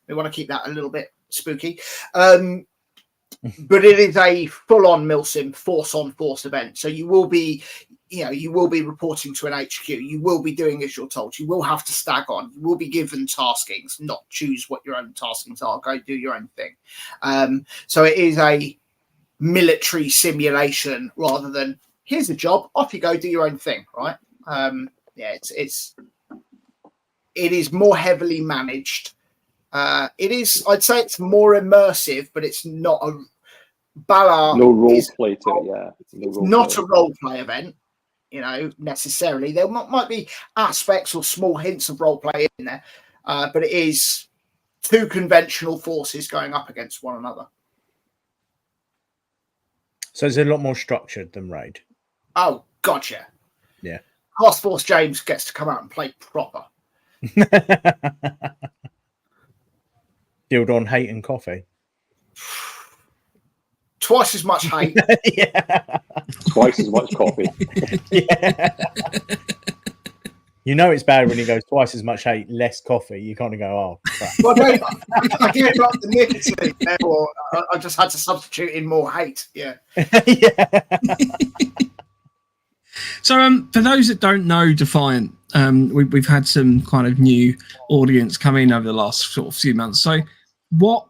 We want to keep that a little bit spooky. But it is a full-on milsim, force-on-force event. So you will be reporting to an HQ. You will be doing as you're told. You will have to stag on. You will be given taskings, not choose what your own taskings are. Go do your own thing. So it is a military simulation rather than here's a job, off you go, do your own thing, right? It is more heavily managed. I'd say it's more immersive, but it's not a Bala. No role play to it, yeah. It's not a role play event. necessarily. There might be aspects or small hints of role play in there, but it is two conventional forces going up against one another. So it's a lot more structured than Raid. Oh, gotcha. Yeah. Task Force James gets to come out and play proper. Build on hate and coffee. Twice as much hate. Yeah. Twice as much coffee. Yeah. You know it's bad when he goes twice as much hate, less coffee. You kind of go, oh, crap. Well, I gave up the nicotine, therefore I just had to substitute in more hate. Yeah. Yeah. So, for those that don't know Defiant, we've had some kind of new audience come in over the last sort of few months. So, what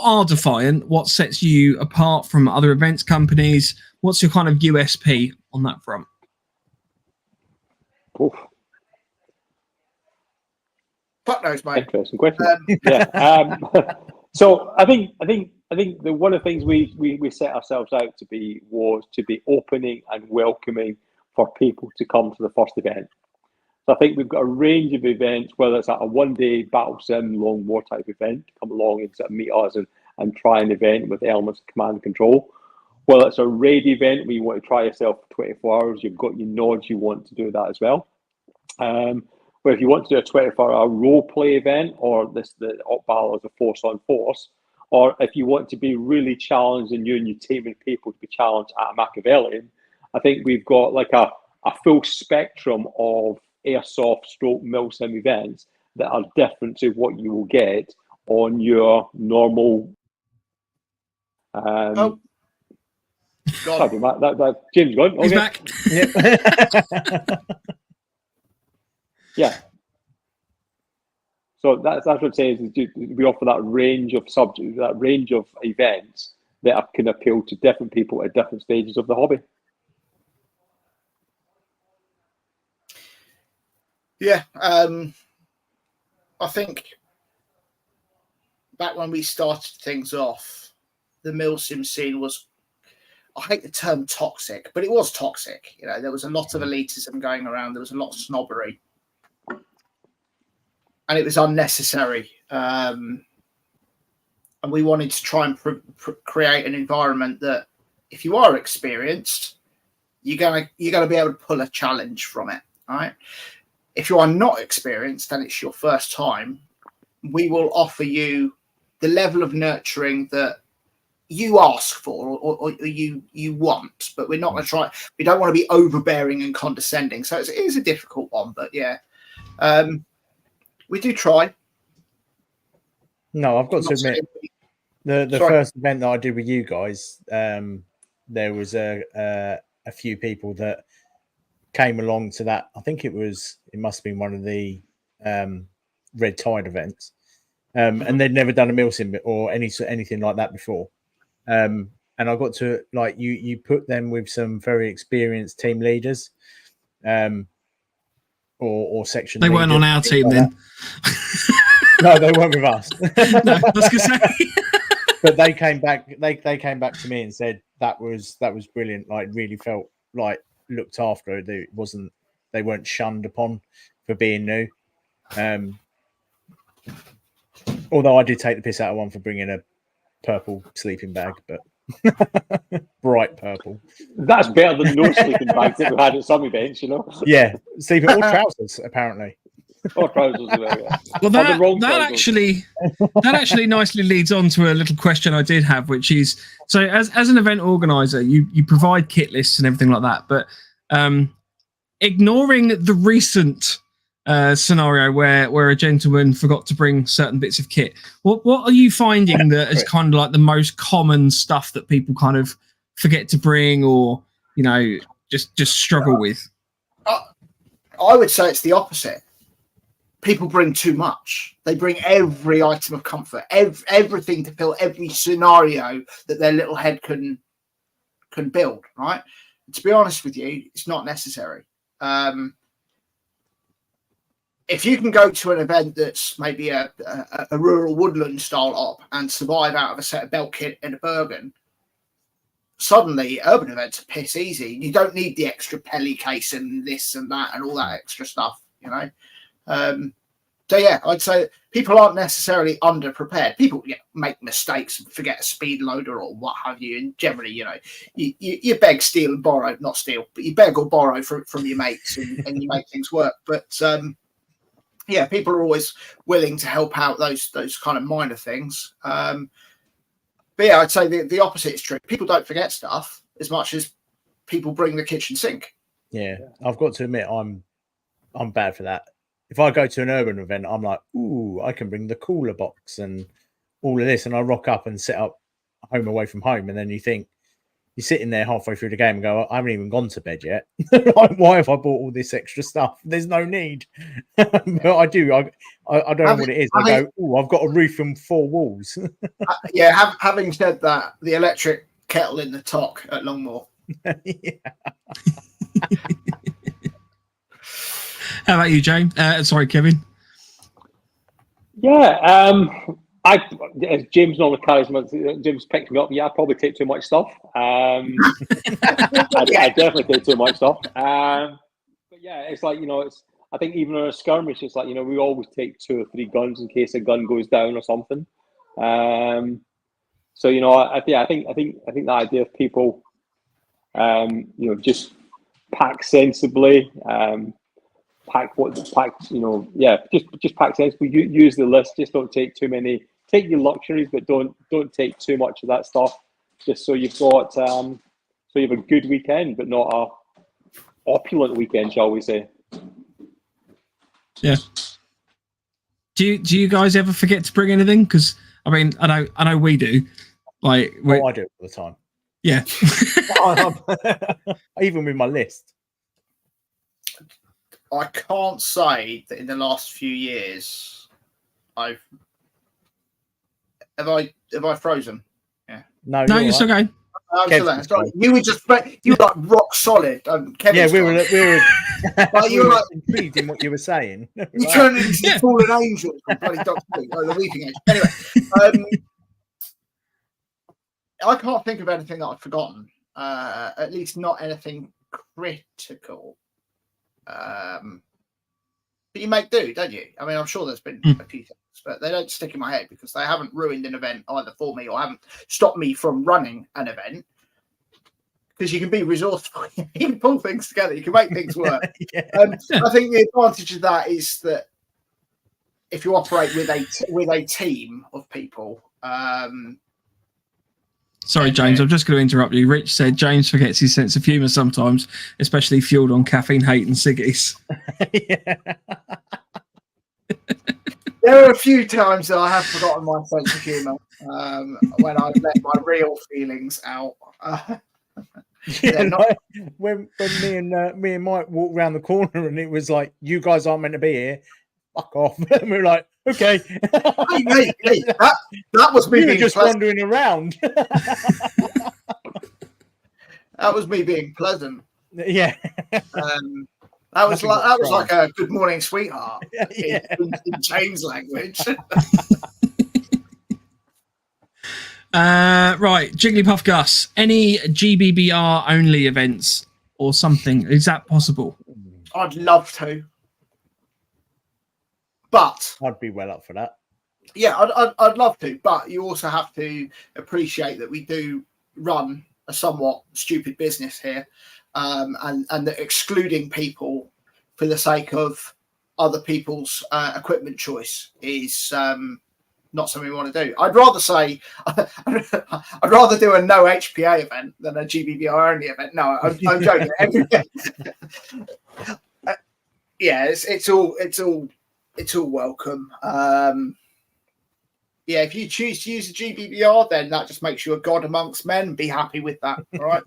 are Defiant? What sets you apart from other events companies? What's your kind of USP on that front? Oof. Fuck knows, mate. Interesting question. So I think one of the things we set ourselves out to be was to be opening and welcoming for people to come to the first event. So I think we've got a range of events, whether it's at a one-day battle sim, long war type event, come along and sort of meet us and try an event with elements of command and control. Whether it's a raid event where you want to try yourself for 24 hours, you've got your nods, you want to do that as well. Where if you want to do a 24-hour role play event, or the op battle as a force on force, or if you want to be really challenged and you and your team and people to be challenged at a Machiavellian, I think we've got like a full spectrum of airsoft stroke milsim events that are different to what you will get on your normal. Sorry, Matt, James gone. He's Okay. back. Yep. Yeah. So that's what I'm saying is we offer that range of subjects, that range of events that can appeal to different people at different stages of the hobby. Yeah. I think back when we started things off, the milsim scene was, I hate the term toxic, but it was toxic. There was a lot of elitism going around. There was a lot of snobbery. And it was unnecessary. And we wanted to try and create an environment that if you are experienced, you're gonna be able to pull a challenge from it. All right. If you are not experienced and it's your first time, we will offer you the level of nurturing that you ask for or you want, but we're not going to try. We don't want to be overbearing and condescending. So it is a difficult one, but yeah, we do try. No, I've got to admit, the first event that I did with you guys, there was a few people that came along to that. I think it must have been one of the Red Tide events, and they'd never done a milsim or anything like that before. And I got to like you put them with some very experienced team leaders, or section. They weren't on our team then. No, they weren't with us. No, I was gonna say. But they came back. They came back to me and said that was brilliant. Like, really felt like looked after. They weren't shunned upon for being new. Although I did take the piss out of one for bringing a purple sleeping bag, but bright purple. That's better than no sleeping bags that we had at some events, Yeah, sleeping or trousers apparently. Or trousers as well. Yeah. Well, that actually nicely leads on to a little question I did have, which is, so as an event organizer, you provide kit lists and everything like that, but ignoring the recent scenario where a gentleman forgot to bring certain bits of kit, what are you finding that is kind of like the most common stuff that people kind of forget to bring, or just struggle with? I would say it's the opposite. People bring too much. They bring every item of comfort, everything to fill every scenario that their little head can build, right? And to be honest with you, it's not necessary. If you can go to an event that's maybe a rural woodland style op and survive out of a set of belt kit and a Bergen, suddenly urban events are piss easy. You don't need the extra pelly case and this and that and all that extra stuff, you know. So yeah, I'd say people aren't necessarily underprepared. People make mistakes and forget a speed loader or what have you, and generally, you know, you beg, steal, and borrow. Not steal, but you beg or borrow from your mates, and you make things work. But yeah, people are always willing to help out those kind of minor things. But yeah, I'd say the opposite is true. People don't forget stuff as much as people bring the kitchen sink. Yeah, I've got to admit, I'm bad for that. If I go to an urban event, I'm like, ooh, I can bring the cooler box and all of this, and I rock up and set up home away from home, and then you think you're sitting there halfway through the game and go, I haven't even gone to bed yet. Like, why have I bought all this extra stuff? There's no need. But I do. I don't know what it is. I go, ooh, I've got a roof and 4 walls. Yeah, having said that, the electric kettle in the Tock at Longmoor. Yeah. How about you, James? Sorry, Kevin. Yeah, as James normally carries James picked me up. Yeah, I probably take too much stuff. I definitely take too much stuff. But yeah, it's like, you know, I think even on a skirmish, it's like, you know, we always take 2 or 3 guns in case a gun goes down or something. So you know, I think the idea of people, you know, just pack sensibly. You know, yeah, just pack sensibly. Use the list. Just don't take too many. Take your luxuries, but don't take too much of that stuff. Just so you've got so you have a good weekend, but not a opulent weekend, shall we say? Yeah. Do you guys ever forget to bring anything? Because I mean, I know we do. Like, I do it all the time. Yeah. Even with my list. I can't say that in the last few years have I frozen? Yeah. No, you're still going. Sorry. You were like rock solid. Kevin, yeah, we were like, you were like intrigued in what you were saying. You turned into the fallen angel from bloody Doctor Who, the Weeping Angel. Anyway, I can't think of anything that I've forgotten. At least not anything critical. But you make do, don't you? I mean, I'm sure there's been a few things, but they don't stick in my head because they haven't ruined an event either for me or haven't stopped me from running an event. Because you can be resourceful, you can pull things together, you can make things work. Yeah. I think the advantage of that is that if you operate with a team of people. Sorry, James, I'm just going to interrupt you. Rich said James forgets his sense of humour sometimes, especially fueled on caffeine, hate, and ciggies. Yeah. There are a few times that I have forgotten my sense of humour when I've let my real feelings out. Yeah, like when me and Mike walked around the corner and it was like, you guys aren't meant to be here. Fuck off. And we were like, okay. Hey, that was me you were being just wandering around. That was me being pleasant. Yeah. That was like a good morning, sweetheart. Yeah. in James language. Right, Jigglypuff Gus. Any GBBR only events or something? Is that possible? I'd love to, but I'd be well up for that. Yeah, I'd love to, but you also have to appreciate that we do run a somewhat stupid business here, and that excluding people for the sake of other people's equipment choice is not something we want to do. I'd rather say I'd rather do a no HPA event than a GBBR only event. No, I'm joking. Yeah, it's all welcome. Yeah, if you choose to use a GBBR, then that just makes you a god amongst men. Be happy with that, all right?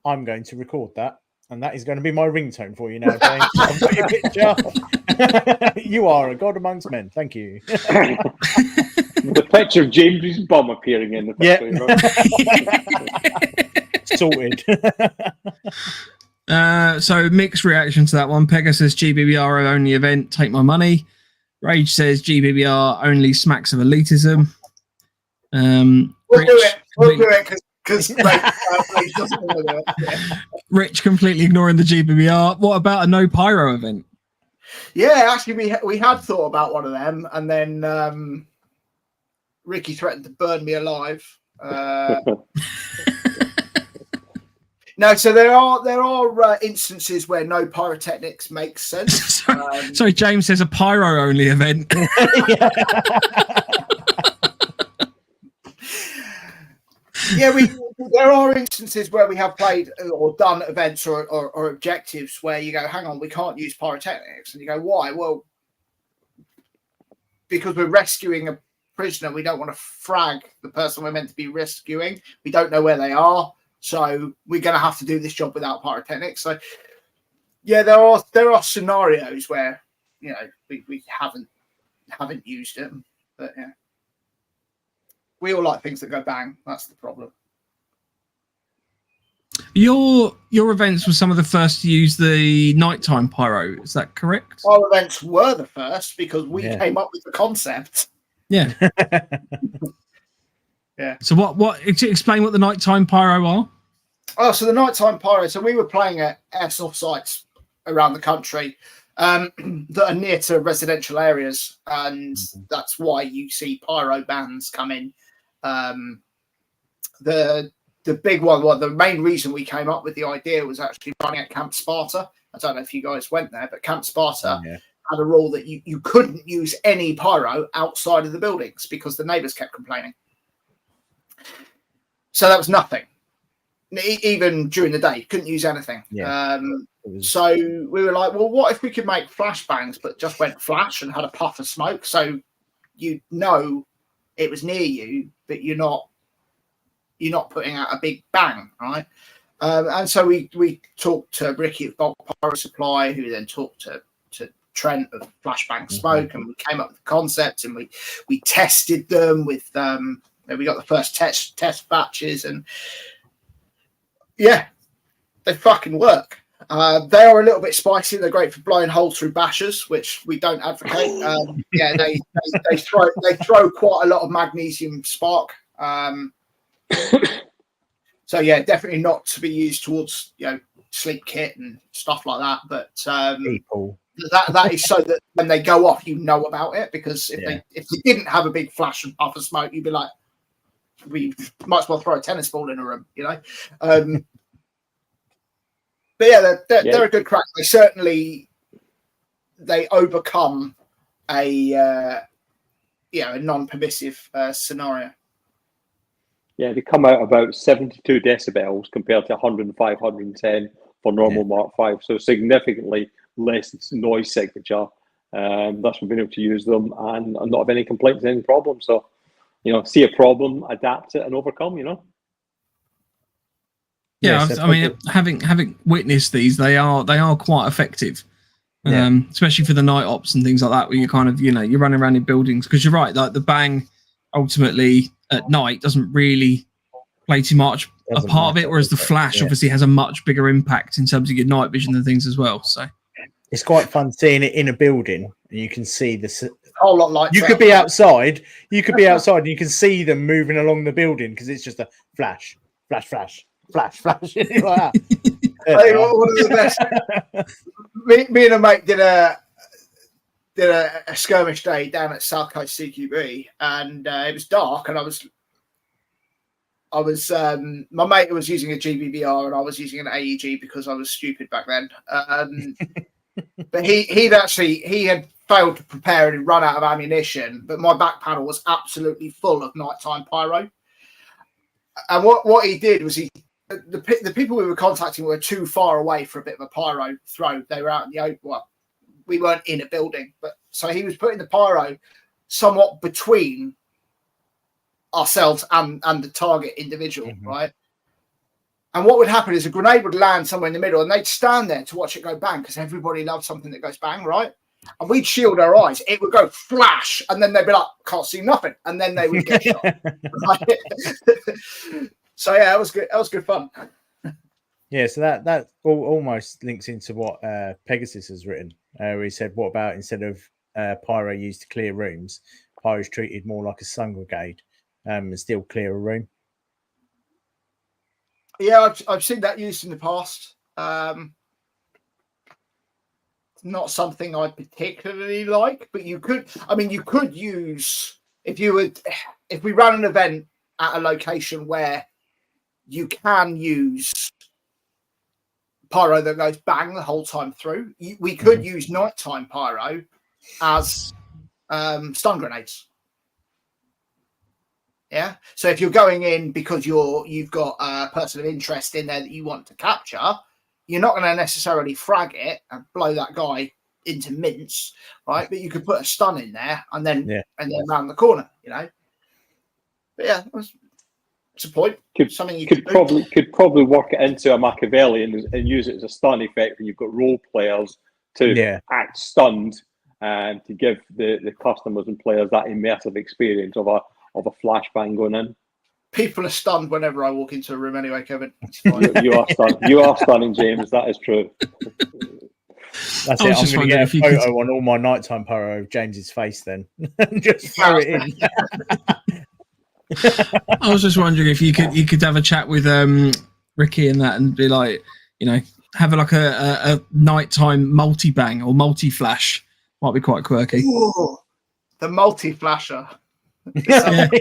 I'm going to record that, and that is going to be my ringtone for you now, James. I've got your picture. You are a god amongst men. Thank you. The picture of James's bum appearing in the picture. Sorted. So mixed reaction to that one. Pega says GBBR only event, take my money. Rage says GBBR only smacks of elitism. We'll do it. We'll do it because doesn't want to do it. Yeah. Rich completely ignoring the GBBR. What about a no pyro event? Yeah, actually, we had thought about one of them, and then Ricky threatened to burn me alive. No, so there are instances where no pyrotechnics makes sense. Sorry, James says a pyro only event. Yeah, there are instances where we have played or done events or objectives where you go, hang on, we can't use pyrotechnics, and you go, why? Well, because we're rescuing a prisoner, we don't want to frag the person we're meant to be rescuing. We don't know where they are, so we're going to have to do this job without pyrotechnics. So, yeah, there are scenarios where we haven't used it, but yeah. We all like things that go bang. That's the problem. Your events were some of the first to use the nighttime pyro. Is that correct? Our events were the first because we came up with the concept. Yeah. Yeah. So what? Explain what the nighttime pyro are. Oh, so the nighttime pyro. So we were playing at airsoft sites around the country that are near to residential areas, and that's why you see pyro bands come in. The big one, well, the main reason we came up with the idea was actually running at Camp Sparta. I don't know if you guys went there, but Camp Sparta had a rule that you couldn't use any pyro outside of the buildings because the neighbours kept complaining. So that was nothing. Even during the day, you couldn't use anything. Yeah. So we were like, well, what if we could make flashbangs but just went flash and had a puff of smoke, so you know it was near you, but you're not putting out a big bang, right? And so we talked to Ricky at Bulk Pyro Supply, who then talked to Trent of Flashbang Smoke, and we came up with the concept, and we tested them with we got the first test batches, and yeah, they fucking work. They are a little bit spicy. They're great for blowing holes through bashers, which we don't advocate. Yeah, they throw quite a lot of magnesium spark. So yeah, definitely not to be used towards sleep kit and stuff like that. But people, that is so that when they go off, you know about it, because if they didn't have a big flash and puff of smoke, you'd be like, we might as well throw a tennis ball in a room, But yeah, they're a good crack. They overcome a non-permissive scenario. Yeah, they come out about 72 decibels compared to 105, 110 for normal Mark 5. So significantly less noise signature. That's we've been able to use them and not have any complaints, any problems. So, see a problem, adapt it, and overcome. Yeah, I mean, having witnessed these, they are quite effective, especially for the night ops and things like that, where you kind of you're running around in buildings, because you're right, like the bang ultimately at night doesn't really play too much a part of it, whereas the flash obviously has a much bigger impact in terms of your night vision and things as well. So it's quite fun seeing it in a building, and you can see the whole lot like you could be outside. You could be outside, and you can see them moving along the building because it's just a flash, flash, flash, flash, flash, like that. Hey, one of the best. Me and a mate did a skirmish day down at South Coast CQB, and it was dark, and I was my mate was using a GBBR and I was using an AEG because I was stupid back then. But he had failed to prepare and run out of ammunition, but my back panel was absolutely full of nighttime pyro. And what he did was the people we were contacting were too far away for a bit of a pyro throw. They were out in the open. Well, we weren't in a building, but so he was putting the pyro somewhat between ourselves and the target individual, right? And what would happen is a grenade would land somewhere in the middle, and they'd stand there to watch it go bang, because everybody loves something that goes bang, right? And we'd shield our eyes. It would go flash, and then they'd be like, can't see nothing, and then they would get shot. Right? So yeah, that was good. That was good fun. Yeah, so that almost links into what Pegasus has written. Where he said, what about instead of pyro used to clear rooms, pyro is treated more like a sun brigade and still clear a room. Yeah, I've seen that used in the past. Not something I particularly like, but you could use if we ran an event at a location where you can use pyro that goes bang the whole time through. We could use nighttime pyro as stun grenades. Yeah. So if you're going in because you've got a person of interest in there that you want to capture, you're not going to necessarily frag it and blow that guy into mince, right? But you could put a stun in there and then round the corner, you know. But yeah, it's a point. Something you could probably work it into a Machiavelli and use it as a stun effect when you've got role players to act stunned and to give the customers and players that immersive experience of a flashbang going in. People are stunned whenever I walk into a room anyway, Kevin. You are stunned. You are stunning, James. That is true. That's it. I'm going to get a photo on all my nighttime pyro of James's face then. Just throw it in. I was just wondering if you could have a chat with Ricky and that and be like, you know, have a nighttime multi-bang or multi-flash. Might be quite quirky. Ooh, the multi-flasher. The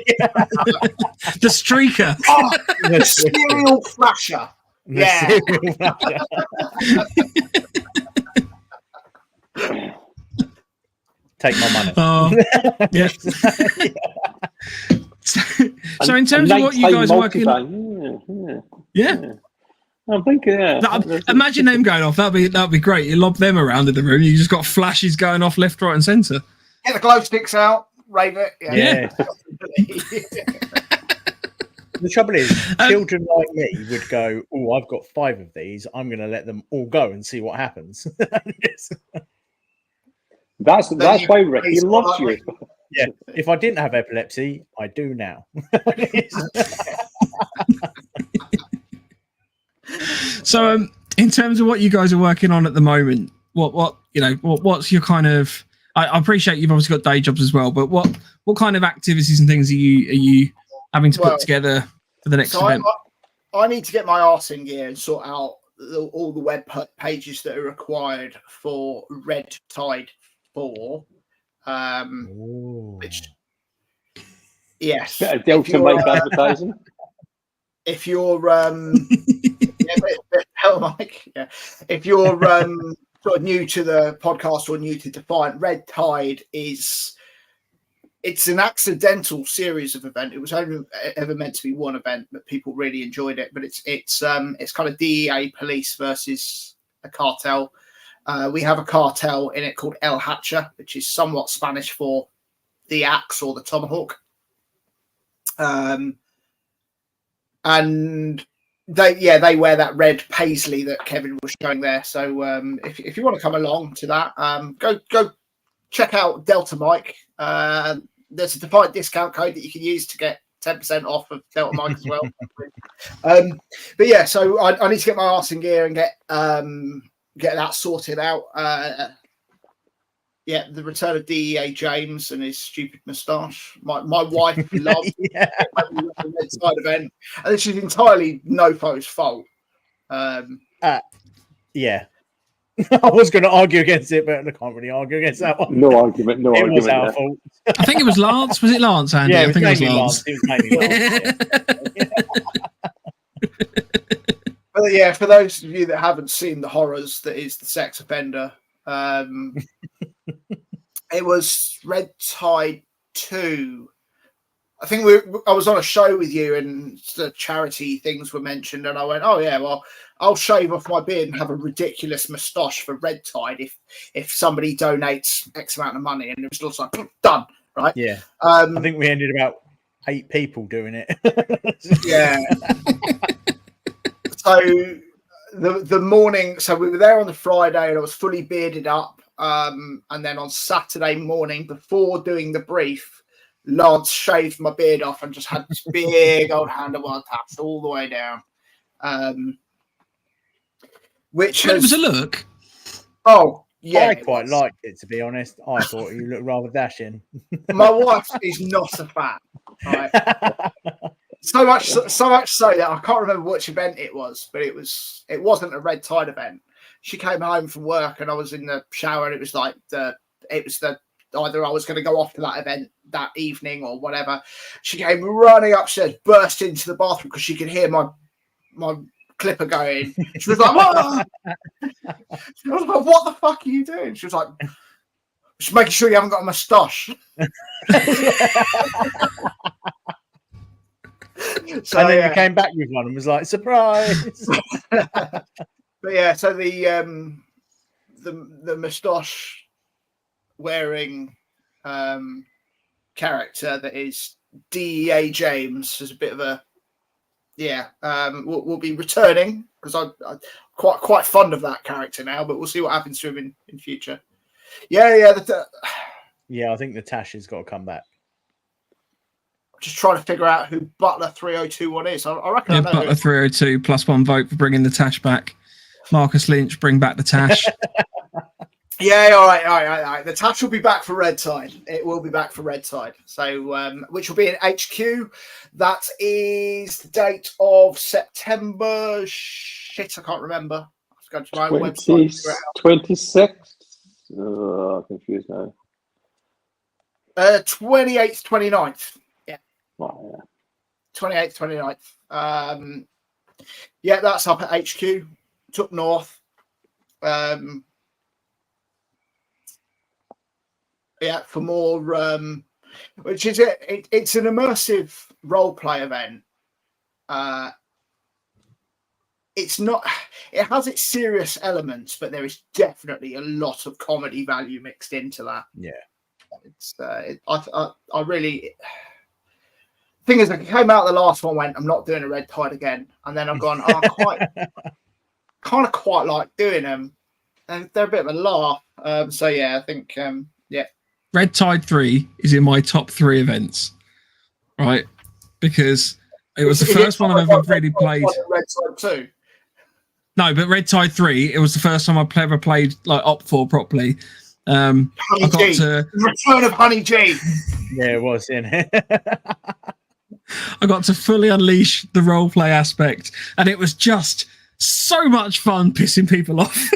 streaker. Oh, the serial flasher. Yeah. Take my money. Yeah. So in terms of what you guys are working on, I'm thinking, imagine them going off. That'd be great. You lob them around in the room. You just got flashes going off left, right, and centre. Get the glow sticks out. Rave it. Yeah. The trouble is, children like me would go, "Oh, I've got 5 of these. I'm going to let them all go and see what happens." That's why Ricky loves you. Yeah. If I didn't have epilepsy, I do now. So, in terms of what you guys are working on at the moment, what's your kind of? I appreciate you've obviously got day jobs as well, but what kind of activities and things are you having to put together for the next event? I need to get my arse in gear and sort out all the web pages that are required for Red Tide 4. Which, yes, bit of Delta Mike advertising. If you're if you're sort of new to the podcast or new to Defiant, Red Tide it's an accidental series of events. It was only ever meant to be one event, but people really enjoyed it. But it's kind of DEA police versus a cartel. We have a cartel in it called El Hacha, which is somewhat Spanish for the axe or the tomahawk. And they wear that red paisley that Kevin was showing there. So if you want to come along to that, go check out Delta Mike. There's a Defiant discount code that you can use to get 10% off of Delta Mike as well. But yeah, so I need to get my arse in gear and get that sorted out. The return of DEA James and his stupid moustache. My wife loved the Red Side event, and this is entirely NoFo's fault. Yeah. I was going to argue against it, but I can't really argue against that one. No argument. It was our fault. I think it was Lance. Was it Lance, Andy? Yeah, I think it was Lance. It was mainly Lance. But yeah, for those of you that haven't seen the horrors that is the sex offender, it was Red Tide 2. I think I was on a show with you and the charity things were mentioned, and I went, "Oh yeah, well, I'll shave off my beard and have a ridiculous moustache for Red Tide if somebody donates X amount of money." And it was just like done, right? Yeah. I think we ended about 8 people doing it. Yeah. So the morning, so we were there on the Friday, and I was fully bearded up. And then on Saturday morning, before doing the brief, Lance shaved my beard off and just had this big old handlebar tats all the way down. It was a look. Oh, yeah. I quite liked it, to be honest. I thought you looked rather dashing. My wife is not a fan. Right? So much so that I can't remember which event it was, but it wasn't a Red Tide event. She came home from work and I was in the shower and it was either I was going to go off to that event that evening or whatever. She came running upstairs, burst into the bathroom because she could hear my clipper going. She was like, "What?" She was like, "What the fuck are you doing?" She was like, "Just making sure you haven't got a moustache." So, and then you came back with one and was like, "Surprise!" But yeah, so the moustache wearing character that is DEA James is a bit of a will be returning because I'm quite fond of that character now, but we'll see what happens to him in future. Yeah, I think the Tash has got to come back. Just trying to figure out who Butler 3021 is. I reckon I know Butler 302 +1 vote for bringing the Tash back. Marcus Lynch, bring back the Tash. Yeah, all right. The Tash will be back for Red Tide. It will be back for Red Tide. So, which will be in HQ. That is the date of September. Shit, I can't remember. I was going to my own website. 26th. I'm confused now. 28th, 29th. Yeah. Oh, yeah. 28th, 29th. Yeah, that's up at HQ. It's up north. Yeah, for more, which is it's an immersive role play event. It's not. It has its serious elements, but there is definitely a lot of comedy value mixed into that. Yeah, it's. I really. Thing is, I came out the last one. Went, I'm not doing a Red Tide again, and then I've gone. Kind of quite like doing them. They're a bit of a laugh. So yeah, I think yeah. Red Tide 3 is in my top 3 events, right? Because it was the first one I've ever really played. Red Tide 2. No, but Red Tide 3, it was the first time I ever played like Op4 properly. Honey G. Return of Honey G. Yeah, it was in it. I got to fully unleash the roleplay aspect, and it was just so much fun pissing people off.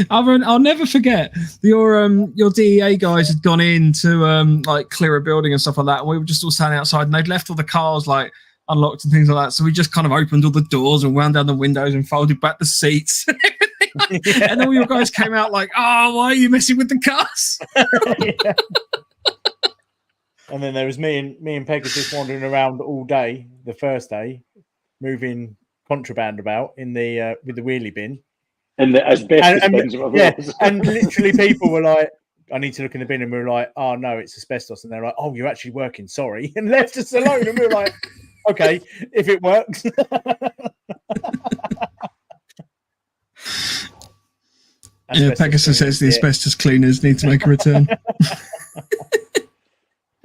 I'll never forget your DEA guys had gone in to like clear a building and stuff like that, and we were just all standing outside, and they'd left all the cars like unlocked and things like that. So we just kind of opened all the doors and wound down the windows and folded back the seats and everything. And all your guys came out like, "Oh, why are you messing with the cars?" And then there was me and Pegasus wandering around all day, the first day, moving contraband about in the with the wheelie bin. And the asbestos bins. And literally people were like, "I need to look in the bin," and we were like, "Oh no, it's asbestos." And they're like, "Oh, you're actually working, sorry," and left us alone. And we were like, "Okay, if it works." Yeah, Pegasus says the asbestos cleaners need to make a return.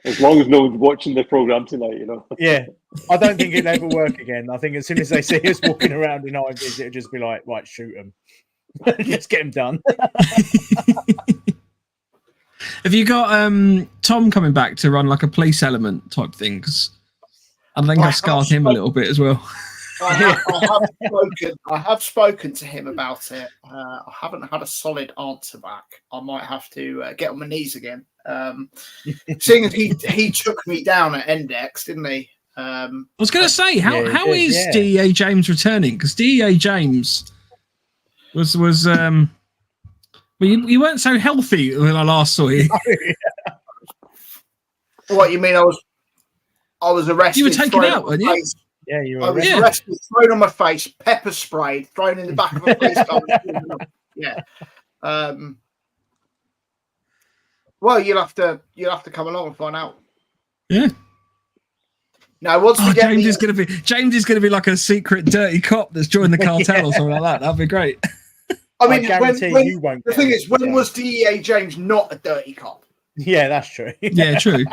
As long as no one's watching the program tonight, you know. Yeah, I don't think it'll ever work again. I think as soon as they see us walking around in IVs, it'll just be like, "Right, shoot them." Let's get them done. Have you got Tom coming back to run like a police element type thing? Because I think I've scarred him a little bit as well. I have spoken to him about it. I haven't had a solid answer back. I might have to get on my knees again. Seeing as he took me down at Index, didn't he? I was going to say, how is DEA James returning? Because DEA James was well, you weren't so healthy when I last saw you. What you mean? I was arrested. You were taken out, weren't you? Yeah, you were. I was arrested, thrown on my face, pepper sprayed, thrown in the back of a police car. Yeah. Well, you'll have to come along and find out. Yeah. Now, once we get James is going to be like a secret dirty cop that's joined the cartel or something like that. That'd be great. I mean, you won't. The thing is, when was DEA James not a dirty cop? Yeah, that's true. Yeah, true.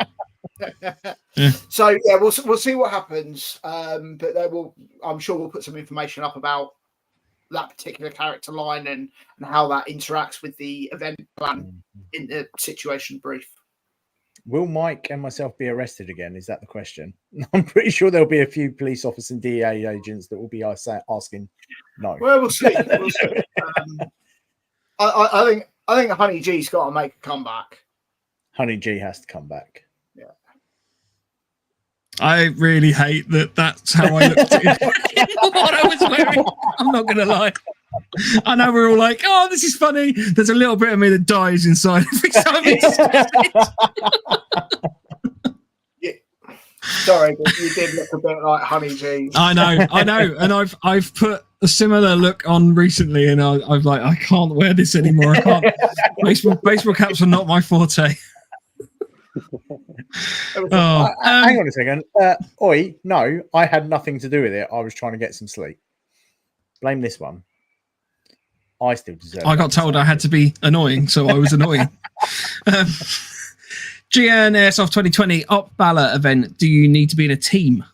Yeah. So yeah, we'll see what happens. But I'm sure we'll put some information up about that particular character line and how that interacts with the event plan in the situation brief. Will Mike and myself be arrested again? Is that the question? I'm pretty sure there'll be a few police officers and DEA agents that will be asking no. Well, we'll see. We'll see. I think Honey G's got to make a comeback. Honey G has to come back. Yeah. I really hate that. That's how I looked at it. What I was wearing. I'm not going to lie. I know we're all like, "Oh, this is funny." There's a little bit of me that dies inside every time we discuss it. Yeah. Sorry, but you did look a bit like Honey G. I know, and I've put a similar look on recently, and I'm like, I can't wear this anymore. I can't. Baseball caps are not my forte. Hang on a second. Oi, no, I had nothing to do with it. I was trying to get some sleep. Blame this one. I still deserve. I got told I had to be annoying, so I was annoying. GN Airsoft 2020 Op Bala event. Do you need to be in a team?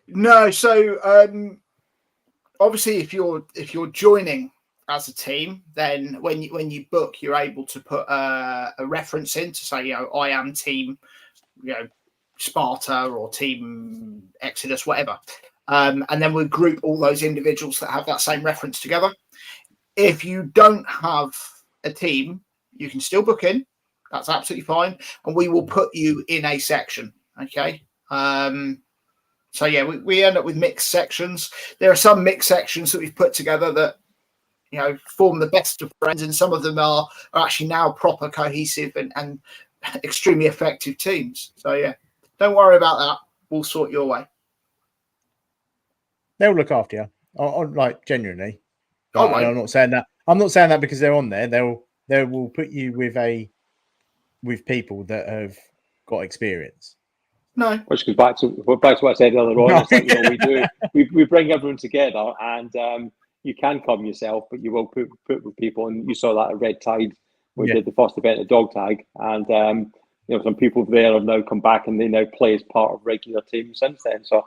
No, so obviously, if you're joining as a team, then when you book, you're able to put a reference in to say, I am team, Sparta or team Exodus, whatever, and then we group all those individuals that have that same reference together. If you don't have a team, you can still book in. That's absolutely fine, and we will put you in a section. Okay. So yeah, we end up with mixed sections. There are some mixed sections that we've put together that form the best of friends, and some of them are actually now proper cohesive and extremely effective teams. So yeah, don't worry about that. We'll sort your way. They'll look after you. Like genuinely. Oh, I'm not saying that. I'm not saying that because they're on there. They will put you with people that have got experience. No, which goes back to what I said earlier on. It's like, we bring everyone together, and you can come yourself, but you will put with people. And you saw that at Red Tide. We did the first event at Dog Tag, and some people there have now come back and they now play as part of regular teams since then. So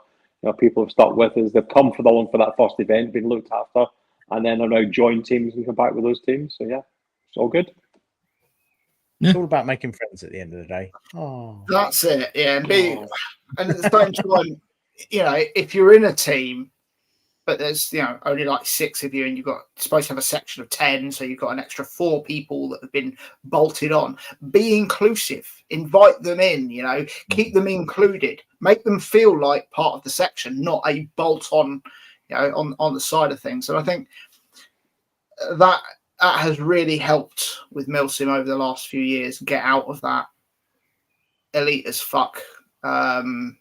people have stuck with us. They've come for that first event, been looked after, and then are now joined teams and come back with those teams. So yeah, it's all good. It's all about making friends at the end of the day. Oh, that's it. Yeah, and at the same time, if you're in a team, but there's only like 6 of you, and you've got supposed to have a section of 10, so you've got an extra 4 people that have been bolted on. Be inclusive, invite them in. Keep them included, make them feel like part of the section, not a bolt on, on the side of things. And I think that has really helped with Milsim over the last few years get out of that elite as fuck mindset,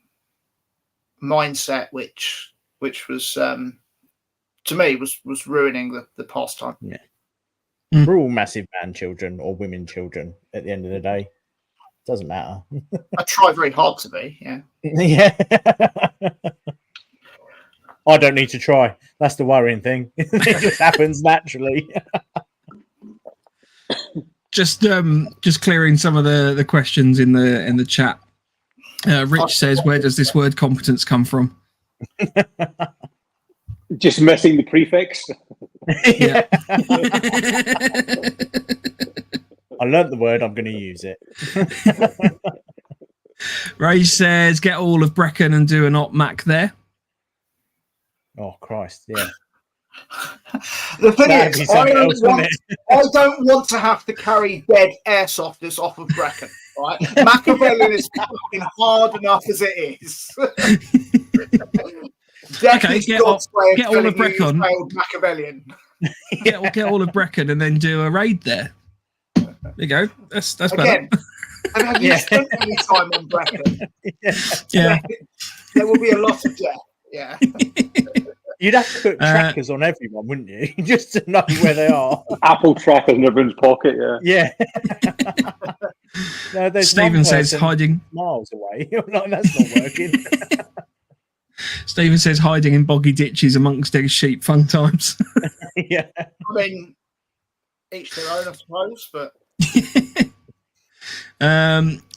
which was to me was ruining the pastime. Yeah, we're all massive man children or women children at the end of the day. Doesn't matter. I try very hard to be. Yeah. Yeah. I don't need to try. That's the worrying thing. It just happens naturally. Just clearing some of the questions in the chat. Rich says, "Where does this word competence come from?" Just missing the prefix. Yeah. I learnt the word. I'm going to use it. Ray says, "Get all of Brecon and do an op mac there." Oh Christ! Yeah. The thing is, I don't want to have to carry dead airsofters off of Brecon. Right, Machiavellian is fucking hard enough as it is. Okay, get all of Brecon. Machiavellian. get all of Brecon and then do a raid there. There you go. That's again. Better. And have you spent any time on Brecon? Yeah. There will be a lot of death. Yeah. You'd have to put trackers on everyone, wouldn't you? Just to know where they are. Apple trackers in everyone's pocket, yeah. No, Stephen says hiding miles away. Like, that's not working. Stephen says hiding in boggy ditches amongst dead sheep, fun times. Yeah. I mean, each their own, I suppose, but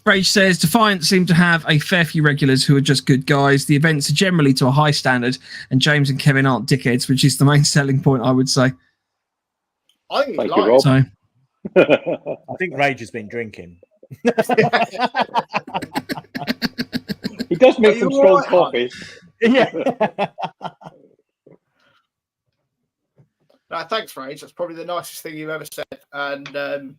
Rage says Defiant seem to have a fair few regulars who are just good guys. The events are generally to a high standard, and James and Kevin aren't dickheads, which is the main selling point, I would say. I think Thank you, Rob. So, I think Rage has been drinking. He does make Are some you strong alright, coffee. Yeah. No, thanks, Rage. That's probably the nicest thing you've ever said. And it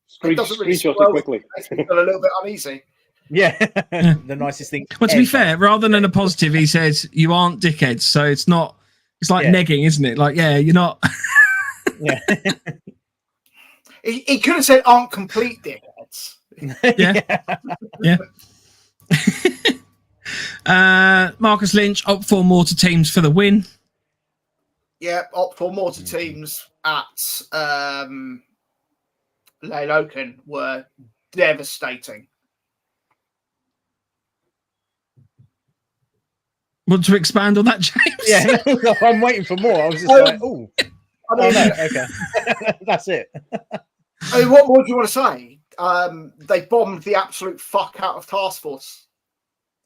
Screenshot doesn't really it swell, quickly. it makes me feel a little bit uneasy. Yeah. The nicest thing. Well, to be ever. fair, rather than a positive, he says you aren't dickheads. So it's not. It's like Yeah. negging, isn't it? Like, yeah, you're not. Yeah. He could have said aren't complete dickheads. Yeah. Marcus Lynch, opt for mortar teams for the win. Yeah, opt for mortar teams at Leyloken were devastating. Want to expand on that, James? Yeah. I'm waiting for more. I was just like, oh. I mean, no. Okay. That's it. I mean, what more do you want to say? They bombed the absolute fuck out of Task Force.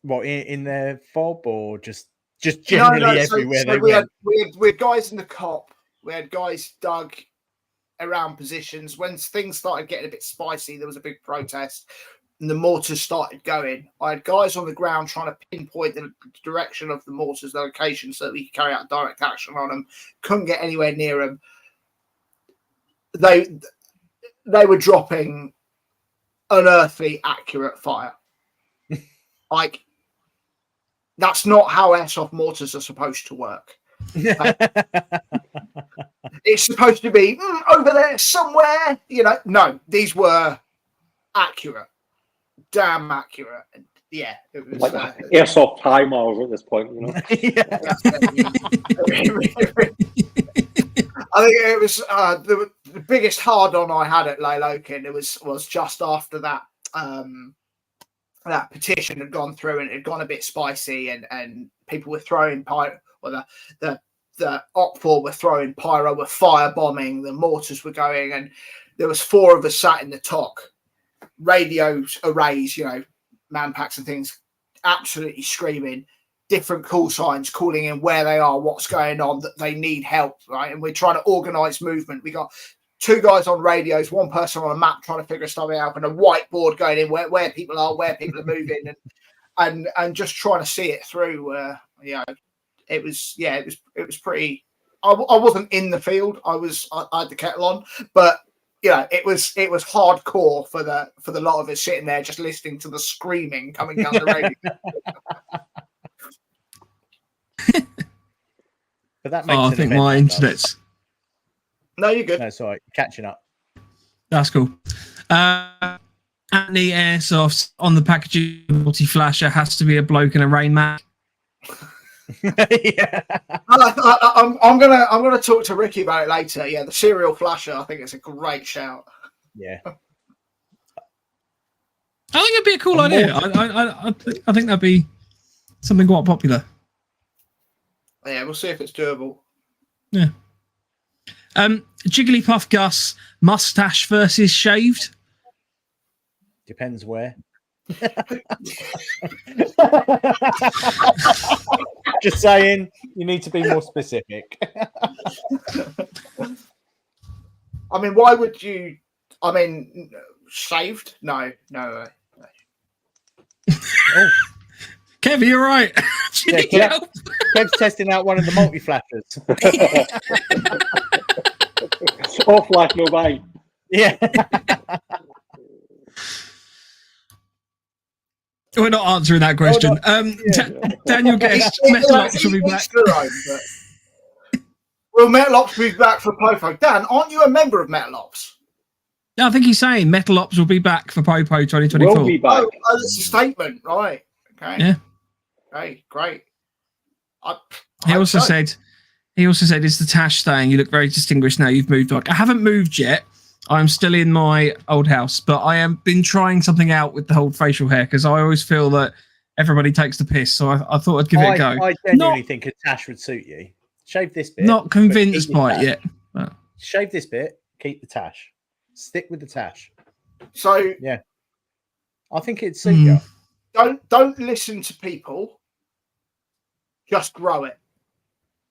What, in their fob or just generally everywhere they we went? had guys in the cop. We had guys dug around positions. When things started getting a bit spicy, there was a big protest and the mortars started going. I had guys on the ground trying to pinpoint the direction of the mortars' location so that we could carry out direct action on them. Couldn't get anywhere near them. They were dropping unearthly accurate fire. Like, that's not how airsoft mortars are supposed to work. It's supposed to be over there somewhere, No, these were accurate, damn accurate. Yeah, it was Like airsoft timers at this point, I think it was the biggest hard on I had at Leyloken. It was just after that that petition had gone through and it had gone a bit spicy, and people were throwing pyro, or the OPFOR were throwing pyro, were firebombing, the mortars were going, and there was 4 of us sat in the TOC, radio arrays, man packs and things, absolutely screaming, different call signs calling in where they are, what's going on, that they need help, right? And we're trying to organise movement. We got 2 guys on radios, 1 person on a map trying to figure something out, and a whiteboard going in where people are, where people are moving, and just trying to see it through. It was pretty. I wasn't in the field. I had the kettle on, but it was hardcore for the lot of us sitting there just listening to the screaming coming down the radio. But that makes I think my internet's. No, you're good. No, sorry, catching up. That's cool. Anthony Airsoft on the packaging multi-flasher has to be a bloke in a rain mat. Yeah. I'm gonna talk to Ricky about it later. Yeah, the serial flasher. I think it's a great shout. Yeah. I think it'd be a cool idea. I think that'd be something quite popular. Yeah, we'll see if it's doable. Yeah. Jigglypuff Gus, mustache versus shaved. Depends where. Just saying, you need to be more specific. I mean, why would you? I mean, shaved? No. Oh. Kev, you're right. Yeah, Kev's testing out one of the multi-flashers. All flash, no bite. Yeah. We're not answering that question. Daniel Guest, Metalops will be back. Will Metalops be back for Popo? Dan, aren't you a member of Metalops? No, I think he's saying Metalops will be back for Popo 2024. Will be back. Oh, that's a statement, right? Okay. Yeah. Okay, great. He also said, "Is the Tash staying? You look very distinguished now. You've moved on." I haven't moved yet. I'm still in my old house, but I have been trying something out with the whole facial hair because I always feel that everybody takes the piss. So I thought I'd give it a go. I genuinely think a Tash would suit you. Shave this bit. Not convinced by it yet. But. Shave this bit. Keep the Tash. Stick with the Tash. So yeah, I think it'd suit you. Don't listen to people. Just grow it.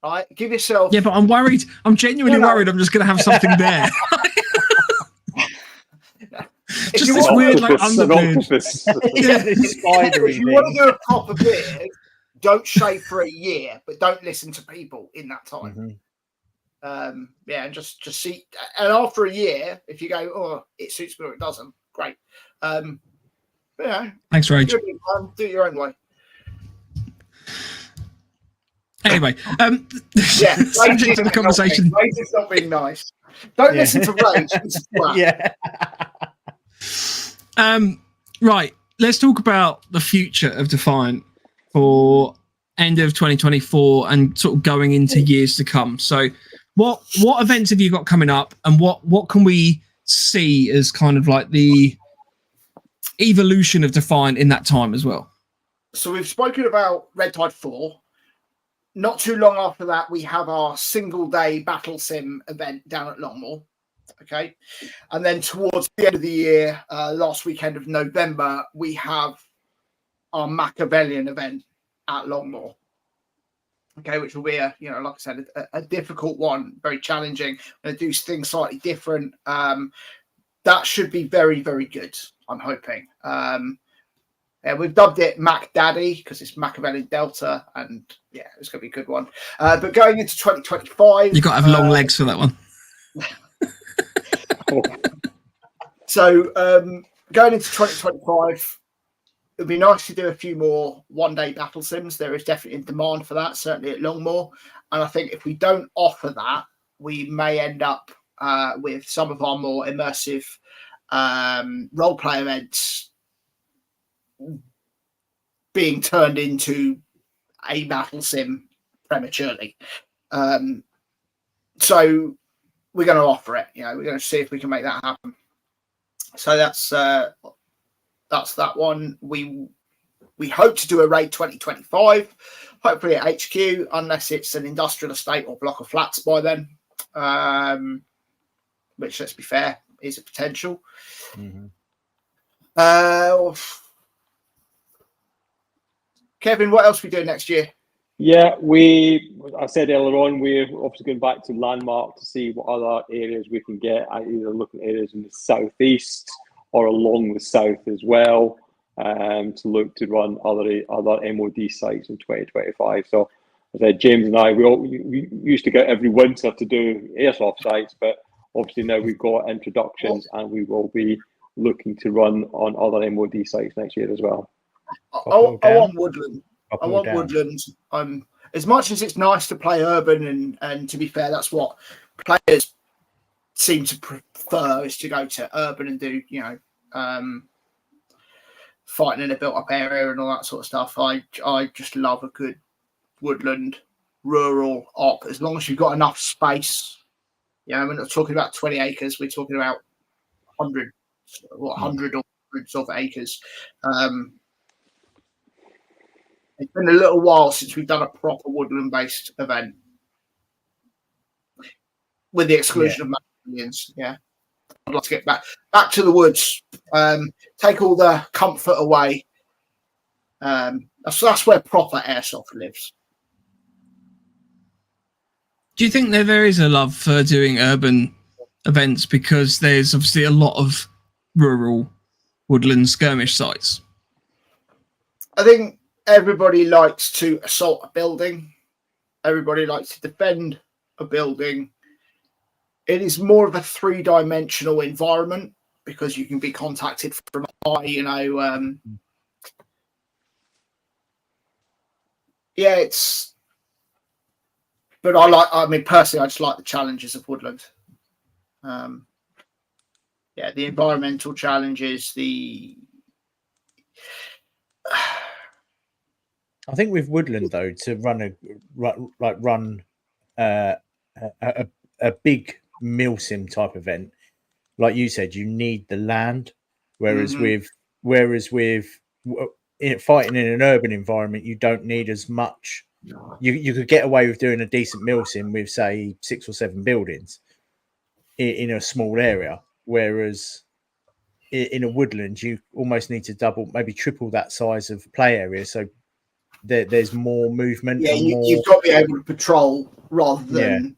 Right? Give yourself. Yeah, but I'm worried. I'm genuinely worried. I'm just going to have something there. Just just you this want- weird like Octopus, an underbeard. octopus. Yeah, it's spidery if you want thing. to do a proper beard, don't shave for a year, but don't listen to people in that time. Mhm. Yeah, and just see. And after a year, if you go, oh, it suits me or it doesn't, great. Yeah, Thanks, Rage. do it your own way. Anyway, Yeah, subject of the conversation. Rage is not being nice. Don't Yeah. listen to Rage. It's crap. Yeah. Right, let's talk about the future of Defiant for end of 2024 and sort of going into years to come. So what events have you got coming up, and what can we see as kind of like the evolution of Defiant in that time as well? So we've spoken about Red Tide 4. Not too long after that, we have our single day battle sim event down at Longmoor. Okay. And then towards the end of the year, last weekend of November, we have our Machiavellian event at Longmoor. Okay, which will be like I said, a difficult one, very challenging. Going to do things slightly different. That should be very, very good, I'm hoping. We've dubbed it Mac Daddy because it's Machiavellian Delta, and yeah, it's going to be a good one. But going into 2025, You've got to have long legs for that one. So going into 2025, it'd be nice to do a few more one-day battle sims. There is definitely a demand for that, certainly at Longmoor. And I think if we don't offer that, we may end up with some of our more immersive role-play events being turned into a battle sim prematurely. So we're going to offer it. We're going to see if we can make that happen. So that's that one. We hope to do a raid 2025, hopefully at HQ, unless it's an industrial estate or block of flats by then. Which, let's be fair, is a potential. Kevin, what else are we doing next year? Yeah, I said earlier on, we're obviously going back to Landmark to see what other areas we can get, either looking at areas in the southeast or along the south as well, to look to run other MOD sites in 2025. So, as I said, James and I, we used to go every winter to do airsoft sites, but obviously now we've got introductions and we will be looking to run on other MOD sites next year as well. I want Woodland. I want Woodland. As much as it's nice to play urban, and to be fair, that's what players seem to prefer, is to go to urban and do, fighting in a built-up area and all that sort of stuff. I just love a good woodland, rural op, as long as you've got enough space. We're not talking about 20 acres. We're talking about 100 or hundreds of acres. It's been a little while since we've done a proper woodland-based event, with the exclusion of Macmillians. Yeah, I'd like to get back to the woods, take all the comfort away. That's where proper airsoft lives. Do you think there is a love for doing urban events because there's obviously a lot of rural woodland skirmish sites? I think everybody likes to assault a building. Everybody likes to defend a building. It is more of a three-dimensional environment because you can be contacted from high, it's... But personally, I just like the challenges of woodland. The environmental challenges, I think with woodland though, to run a big milsim type event, like you said, you need the land. Whereas with fighting in an urban environment, you don't need as much. You could get away with doing a decent milsim with, say, 6 or 7 buildings in a small area. Whereas in a woodland, you almost need to double, maybe triple that size of play area. So there's more movement. Yeah, you've got to be able to patrol rather than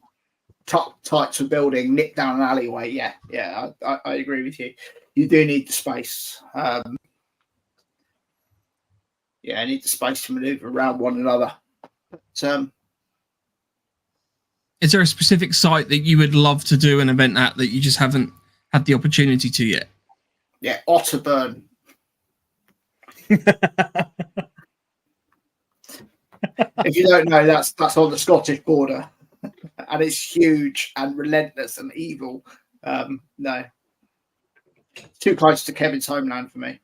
tight to a building, nip down an alleyway. I agree with you. you do need the space. I need the space to maneuver around one another. But, is there a specific site that you would love to do an event at that you just haven't had the opportunity to yet? Yeah, Otterburn. If you don't know, that's on the Scottish border, and it's huge and relentless and evil. No, too close to Kevin's homeland for me.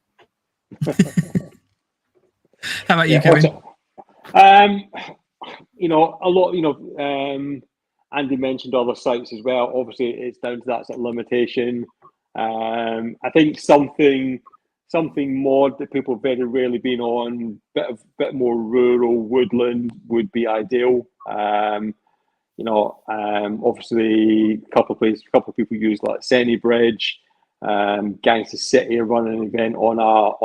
How about you, Kevin? A lot. Andy mentioned other sites as well. Obviously, it's down to that sort of limitation. I think something more that people have very rarely been on, bit more rural woodland would be ideal. Obviously, a couple of people use like Senny Bridge, Gangster City are running an event on our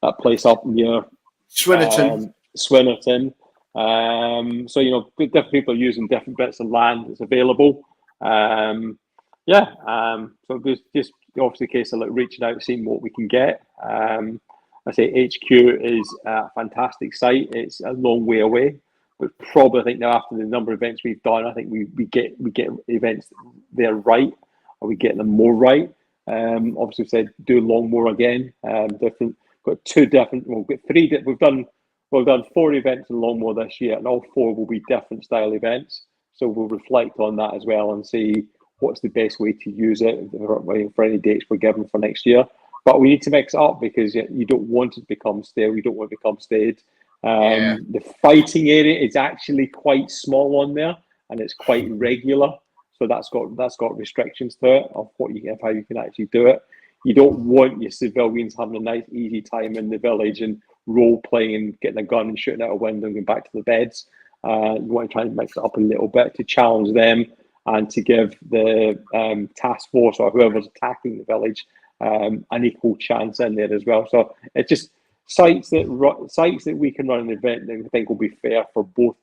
that place up near Swinnerton. Different people are using different bits of land that's available. So there's just obviously a case of like reaching out, seeing what we can get. I say HQ is a fantastic site. It's a long way away, but probably I think now after the number of events we've done, I think we get events there right, or we get them more right. Obviously, we've said do Longmore again. Got two different. We've got three. We've done 4 events in Longmore this year, and all 4 will be different style events. So we'll reflect on that as well and see what's the best way to use it for any dates we're given for next year. But we need to mix it up because you don't want it to become stale. You don't want it to become staid. The fighting area is actually quite small on there, and it's quite regular. So that's got restrictions to it of how you can actually do it. You don't want your civilians having a nice easy time in the village and role playing and getting a gun and shooting out a window and going back to the beds. You want to try and mix it up a little bit to challenge them and to give the task force or whoever's attacking the village an equal chance in there as well. So it's just sites that we can run an event that we think will be fair for both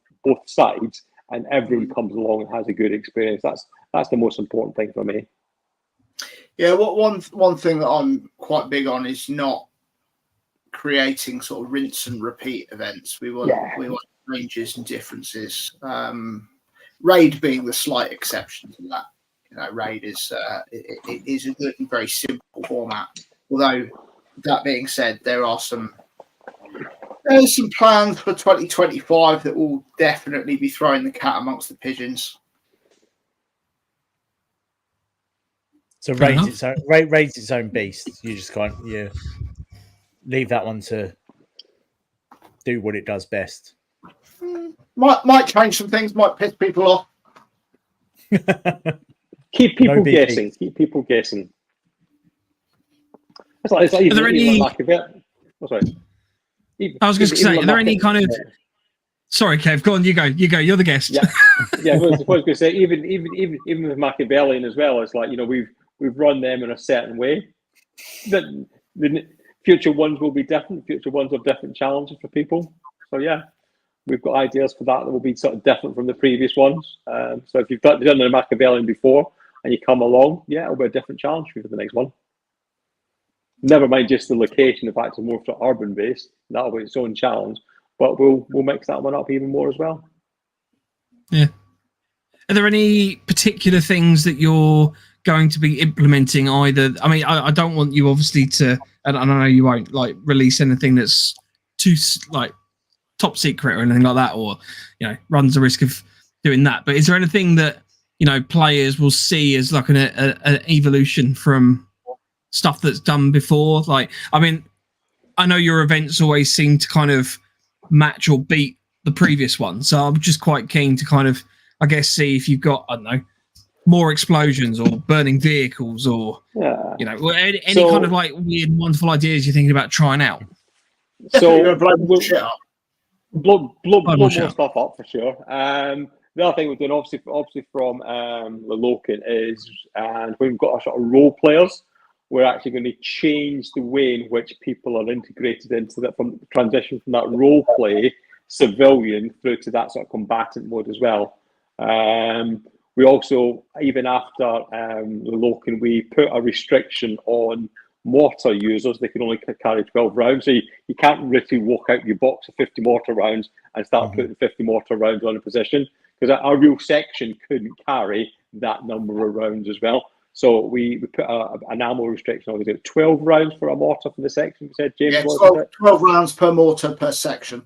sides, and everyone comes along and has a good experience. That's the most important thing for me. Yeah, one thing that I'm quite big on is not creating sort of rinse and repeat events. We want ranges and differences. Raid being the slight exception to that. Raid is it is a good and very simple format. Although that being said, there's some plans for 2025 that will definitely be throwing the cat amongst the pigeons. So Raid's its own beast. You just can't leave that one to do what it does best. Might change some things, might piss people off. Keep people guessing. Keep people guessing. It's like are there any? I was going to say, are there any kind of? Sorry, Kev. Go on. You go. You're the guest. Yeah. I was going to say, even with Machiavellian as well. It's like we've run them in a certain way. The future ones will be different. Future ones have different challenges for people. So we've got ideas for that will be sort of different from the previous ones. So if you've done a Machiavellian before and you come along, it'll be a different challenge for you for the next one. Never mind just the location. In fact, it's more sort of urban based. That'll be its own challenge. But we'll mix that one up even more as well. Yeah. Are there any particular things that you're going to be implementing either? I mean, I don't want you obviously to, and I know you won't release anything that's too top secret or anything like that, or runs the risk of doing that. But is there anything that players will see as like an evolution from stuff that's done before? I mean, I know your events always seem to kind of match or beat the previous one, so I'm just quite keen to kind of, I guess, see if you've got, I don't know, more explosions or burning vehicles or any kind of weird, wonderful ideas you're thinking about trying out. So blow more stuff up for sure. The other thing we're doing, obviously from the Loken is, and we've got our sort of role players. We're actually going to change the way in which people are integrated into that, from transition from that role play civilian through to that sort of combatant mode as well. We also, even after the Locan, we put a restriction on mortar users. They can only carry 12 rounds. So you can't really walk out your box of 50 mortar rounds and start putting 50 mortar rounds on a position, because our real section couldn't carry that number of rounds as well. So we put an ammo restriction on. 12 rounds for a mortar for the section, you said, James? Yeah, 12 rounds per mortar per section.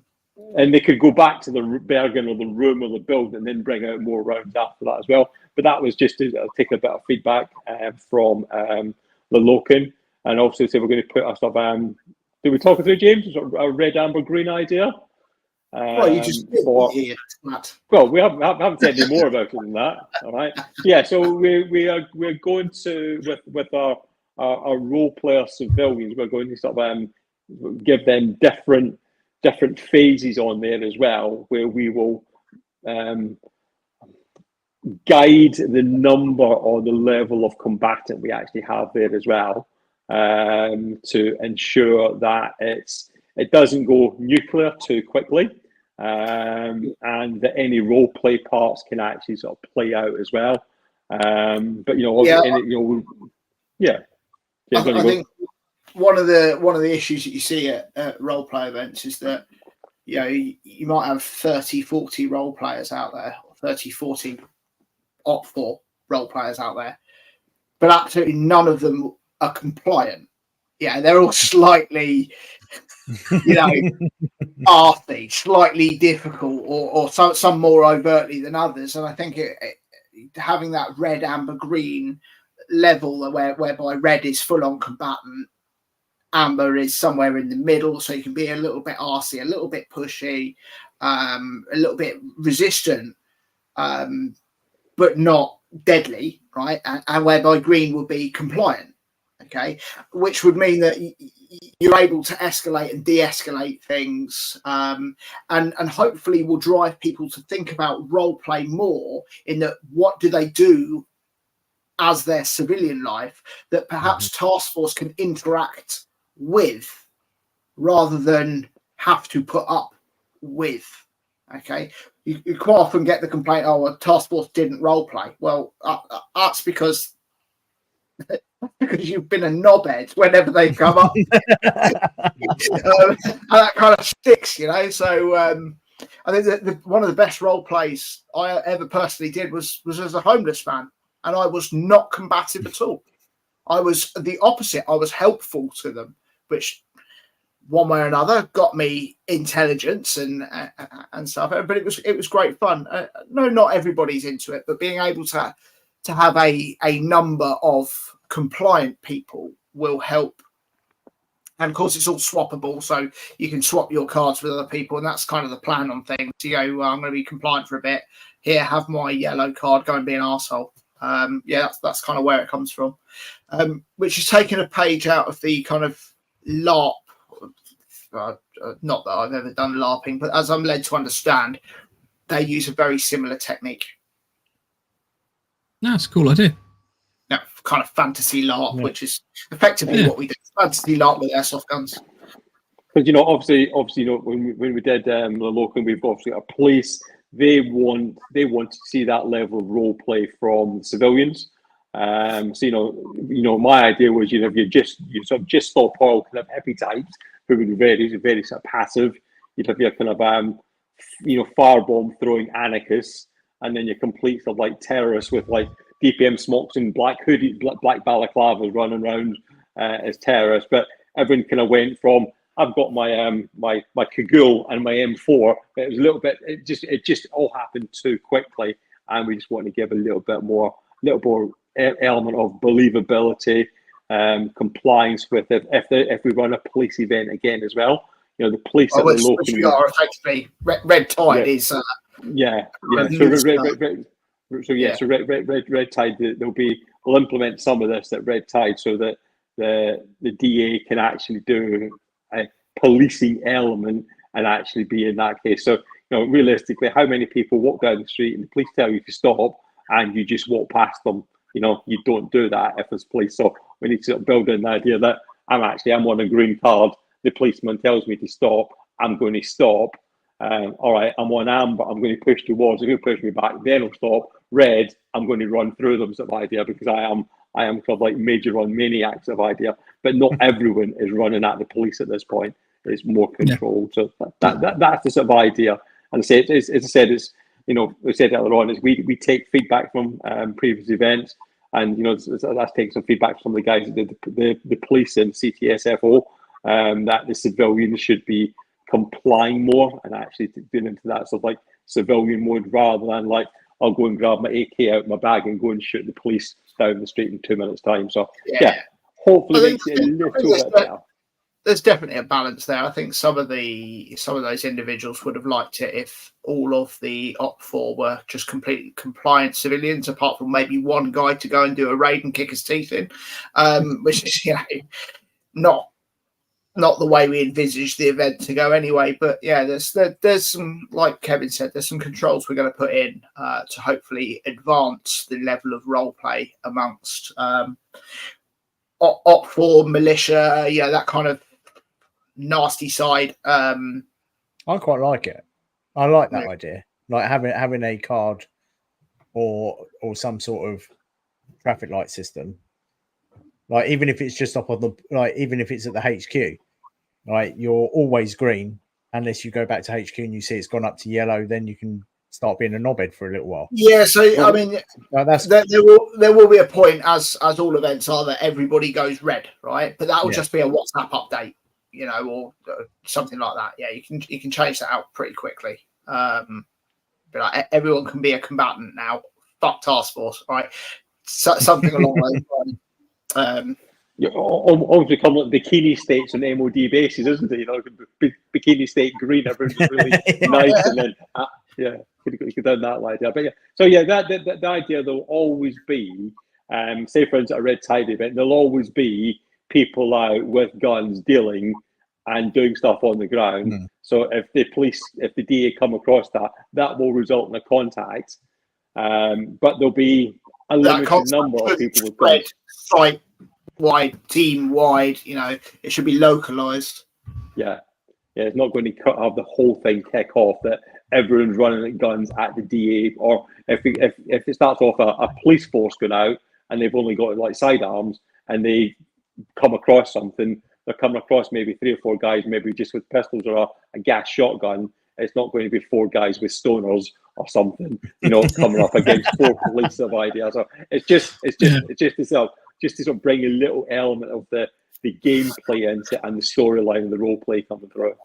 And they could go back to the Bergen or the room or the build and then bring out more rounds after that as well. But that was just to take a bit of feedback from the Locan. And obviously, so we're going to put our stuff. Did we talk it through, James? A red, amber, green idea? Well, you just here, Matt. Well, we haven't said any more about it than that. All right. Yeah. So we're going to with our role player civilians. We're going to sort of give them different phases on there as well, where we will guide the number or the level of combatant we actually have there as well, to ensure that it doesn't go nuclear too quickly, and that any role play parts can actually sort of play out as well. But I think one of the issues that you see at role play events is that you might have 30, 40 role players out there, or 30, 40 Op 4 role players out there, but absolutely none of them are compliant. Yeah, they're all slightly, arty, slightly difficult, or some more overtly than others. And I think having that red, amber, green level whereby red is full on combatant, amber is somewhere in the middle, so you can be a little bit arsey, a little bit pushy, a little bit resistant, but not deadly, right? And whereby green will be compliant, okay? Which would mean that you're able to escalate and de-escalate things, and hopefully will drive people to think about role play more in that what do they do as their civilian life that perhaps task force can interact with rather than have to put up with. Okay, you quite often get the complaint, oh, well, task force didn't role play. Well, that's because you've been a knobhead whenever they come up. And that kind of sticks, so I think that one of the best role plays I ever personally did was as a homeless man, and I was not combative at all. I was the opposite. I was helpful to them, which one way or another got me intelligence and stuff. But it was great fun. No, not everybody's into it, but being able to have a number of compliant people will help. And of course, it's all swappable, so you can swap your cards with other people, and that's kind of the plan on things. You go, well, I'm going to be compliant for a bit. Here, have my yellow card. Go and be an arsehole. That's kind of where it comes from, which is taking a page out of the kind of LARP. Not that I've ever done LARPing, but as I'm led to understand, they use a very similar technique. That's a cool idea. Yeah, kind of fantasy LARP, which is effectively what we do. Fantasy LARP with airsoft guns. Because obviously, when we did the Locan, we've obviously got a police. They want to see that level of role play from civilians. So my idea was, if you sort of just stop all kind of hippie types who would be very sort of passive. You'd have your kind of firebomb throwing anarchists, and then your complete sort of like terrorists with like DPM smocks and black hoodie, black balaclavas running around as terrorists. But everyone kind of went from, I've got my my Kagul and my M4, but it was a little bit. It just all happened too quickly, and we just want to give a little more element of believability, compliance with it. If we run a police event again as well, the police at the local. Which we are effectively Red Tide is. So Red Tide. We'll implement some of this at Red Tide so that the DA can actually do a policing element and actually be in that case. So, realistically, how many people walk down the street and the police tell you to stop and you just walk past them? You don't do that if there's police. So we need to build in the idea that I'm on a green card. The policeman tells me to stop. I'm going to stop. All right, I'm on amber, I'm going to push towards, they're going to push me back, then I'll stop. Red, I'm going to run through them sort of idea, because I am kind of like major run maniac sort of idea. But not everyone is running at the police at this point. It's more controlled. So that's the sort of idea. And I say, as I said, it's, you know, we said earlier on, is we take feedback from previous events, and you know, that's taking some feedback from the guys that did the police and CTSFO, that the civilians should be complying more and actually doing into that sort of like civilian mode, rather than like, I'll go and grab my AK out of my bag and go and shoot the police down the street in 2 minutes time. So yeah, hopefully makes it a little bit better. There's definitely a balance there. I think some of those individuals would have liked it if all of the OP4 were just completely compliant civilians, apart from maybe one guy to go and do a raid and kick his teeth in, which is, you know, not the way we envisaged the event to go anyway. But yeah, there's some, like Kevin said, there's some controls we're going to put in to hopefully advance the level of role play amongst OP4, militia, that kind of nasty side. I quite like it. I like that idea, like having a card or some sort of traffic light system. Like, even if it's just up on the, like, even if it's at the HQ, right, you're always green unless you go back to HQ and you see it's gone up to yellow. Then you can start being a knobhead for a little while. Yeah, so I mean, there will be a point, as all events are, that everybody goes red, right? But that will just be a WhatsApp update, you know, or something like that. Yeah, you can change that out pretty quickly. But like, everyone can be a combatant now. Fuck task force, right? Something along those lines. Almost become like bikini states on MOD bases, isn't it? You know, bikini state green, everyone's really nice, and then you could done that idea. But yeah, so yeah, the idea there'll always be, say for instance, a red tide event, there'll always be people out with guns dealing and doing stuff on the ground. So if the DA come across that will result in a contact. But there'll be a limited number of people with guns. Site wide, team wide, you know, it should be localized. Yeah, it's not going to have the whole thing kick off that everyone's running at guns at the DA, or if it starts off a police force going out and they've only got like sidearms and they come across something, they're coming across maybe 3 or 4 guys, maybe just with pistols or a gas shotgun. It's not going to be 4 guys with stoners or something, you know, coming up against 4 police of ideas. So it's just to sort of bring a little element of the gameplay into it and the storyline and the role play coming through.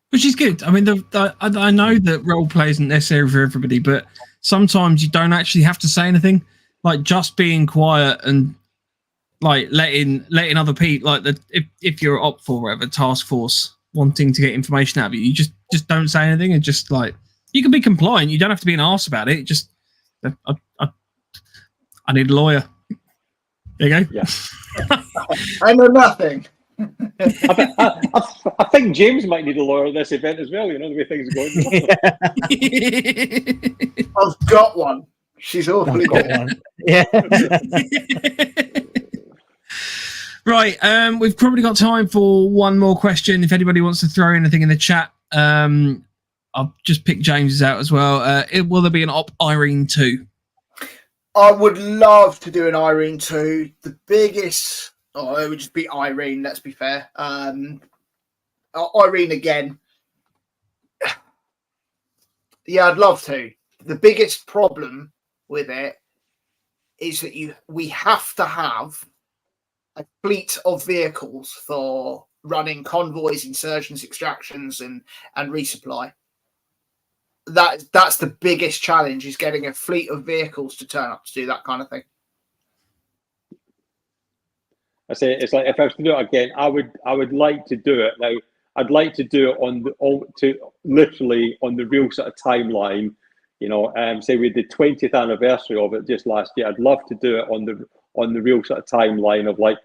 Which is good. I mean, I know that role play isn't necessary for everybody, but sometimes you don't actually have to say anything. Like, just being quiet and like letting other people, like if you're op for whatever task force wanting to get information out of you, you just don't say anything, and just like, you can be compliant. You don't have to be an arse about it. Just I need a lawyer. There you go. Yeah. I know nothing. I think James might need a lawyer at this event as well. You know, the way things are going. I've got one. She's awfully good. Yeah. Right. We've probably got time for one more question. If anybody wants to throw anything in the chat, I'll just pick James's out as well. Will there be an Op Irene 2? I would love to do an Irene 2. The biggest, it would just be Irene, let's be fair. Irene again. Yeah, I'd love to. The biggest problem with it is that we have to have a fleet of vehicles for running convoys, insurgents, extractions, and resupply. That's the biggest challenge, is getting a fleet of vehicles to turn up to do that kind of thing. I say it's like, if I was to do it again, I would like to do it now. I'd like to do it literally on the real sort of timeline. You know, say we did the 20th anniversary of it just last year. I'd love to do it on the real sort of timeline of like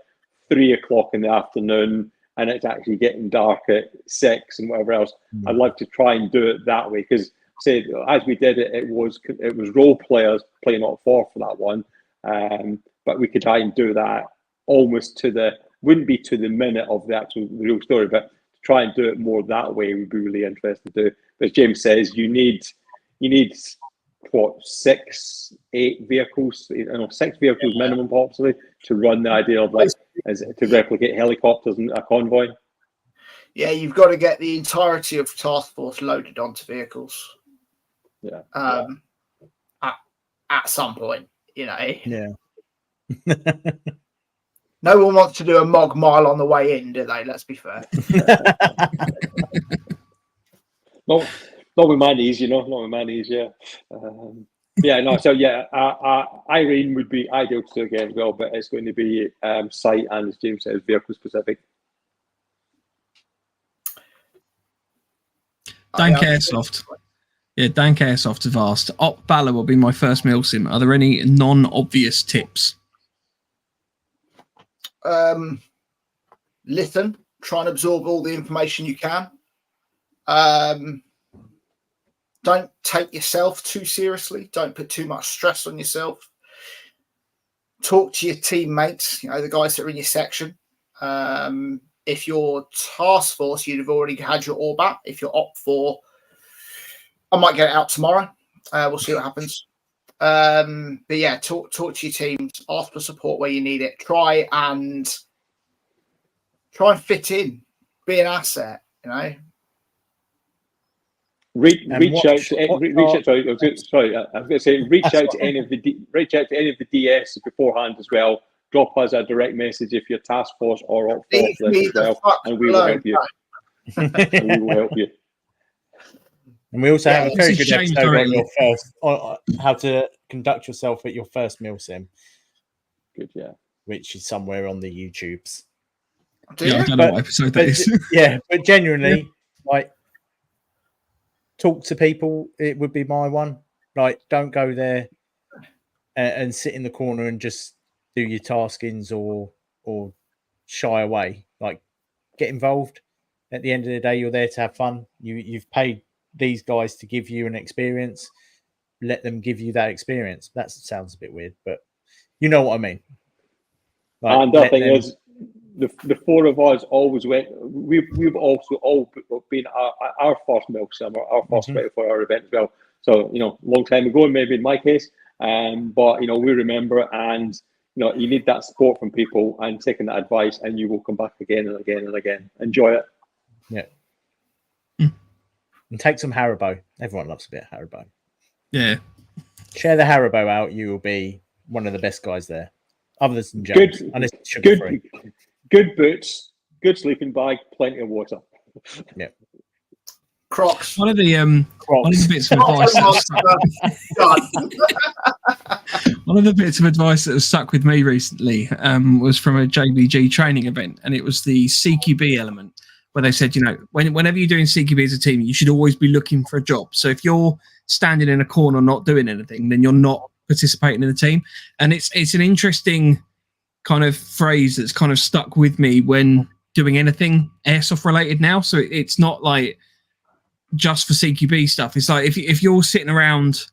3 o'clock in the afternoon, and it's actually getting dark at 6 and whatever else. I'd like to try and do it that way, because say as we did it, it was role players playing Op4 for that one, but we could try and do that almost wouldn't be to the minute of the real story, but to try and do it more that way would be really interesting to do. But as James says, you need what, 6-8 vehicles, 6 vehicles minimum possibly to run the idea of like to replicate helicopters and a convoy. Yeah, you've got to get the entirety of task force loaded onto vehicles. Yeah. At some point, Yeah. No one wants to do a Mog Mile on the way in, do they? Let's be fair. Not with my knees, not with my knees, yeah. Irene would be ideal to do again as well, but it's going to be site and, as James says, vehicle specific. Dank Airsoft. Yeah, Dank Airsoft have asked, Op Balor will be my first meal sim. Are there any non-obvious tips? Listen, try and absorb all the information you can. Don't take yourself too seriously. Don't put too much stress on yourself. Talk to your teammates, the guys that are in your section. If you're task force, you'd have already had your ORBAT. If you're Op 4, I might get it out tomorrow. We'll see what happens. But yeah, talk to your teams. Ask for support where you need it. Try and fit in. Be an asset. Reach out to any of the DS beforehand as well. Drop us a direct message if you're task force or Op 4 as well, and we will help you. And we also have a very good James episode directly. on how to conduct yourself at your first meal sim. Good, yeah. Which is somewhere on the YouTubes. Yeah, I don't know what episode that is. Yeah, but genuinely, like, talk to people. It would be my one. Like, don't go there and sit in the corner and just do your taskings or shy away. Like, get involved. At the end of the day, you're there to have fun. You've paid these guys to give you an experience. Let them give you that experience. That sounds a bit weird, but you know what I mean. Like, and the thing is, the four of us always went. We've also all been our first milk sim, our first fight for our event as well. So long time ago, maybe in my case, but we remember, and you need that support from people and taking that advice, and you will come back again and again and again. Enjoy it. Yeah. And take some Haribo. Everyone loves a bit of Haribo. Yeah. Share the Haribo out. You will be one of the best guys there. Other than James. And it's sugar-free. Good boots, good sleeping bag, plenty of water. Yeah. Crocs. One of the bits of advice one of the bits of advice that has stuck with me recently was from a JBG training event, and it was the CQB element, where they said, whenever you're doing CQB as a team, you should always be looking for a job. So if you're standing in a corner not doing anything, then you're not participating in the team. And it's an interesting kind of phrase that's kind of stuck with me when doing anything airsoft related now. So it's not like just for CQB stuff. It's like if you're sitting around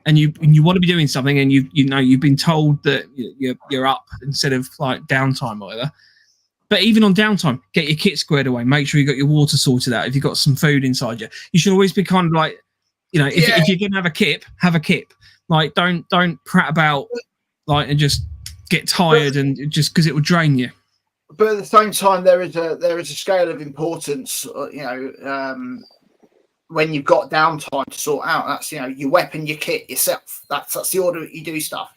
and you want to be doing something, and you've been told that you're up instead of like downtime or whatever. But even on downtime, get your kit squared away. Make sure you got your water sorted out. If you've got some food inside you, you should always be kind of like, if you're going to have a kip. Like, don't prat about, like, and just get tired and just because it will drain you. But at the same time, there is a scale of importance. When you've got downtime to sort out, that's your weapon, your kit, yourself. That's the order that you do stuff.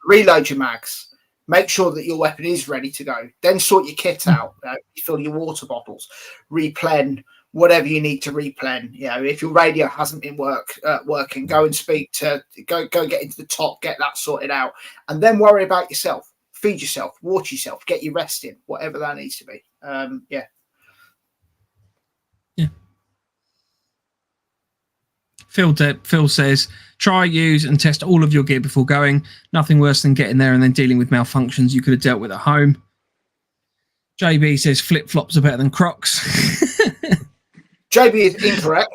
Reload your mags. Make sure that your weapon is ready to go. Then sort your kit out. Fill your water bottles. Replen whatever you need to replen. If your radio hasn't been working, go and speak to go get into the top, get that sorted out, and then worry about yourself. Feed yourself, water yourself, get your rest in, whatever that needs to be. Yeah. Phil says, try, use and test all of your gear before going. Nothing worse than getting there and then dealing with malfunctions you could have dealt with at home. JB says flip-flops are better than Crocs. JB is incorrect.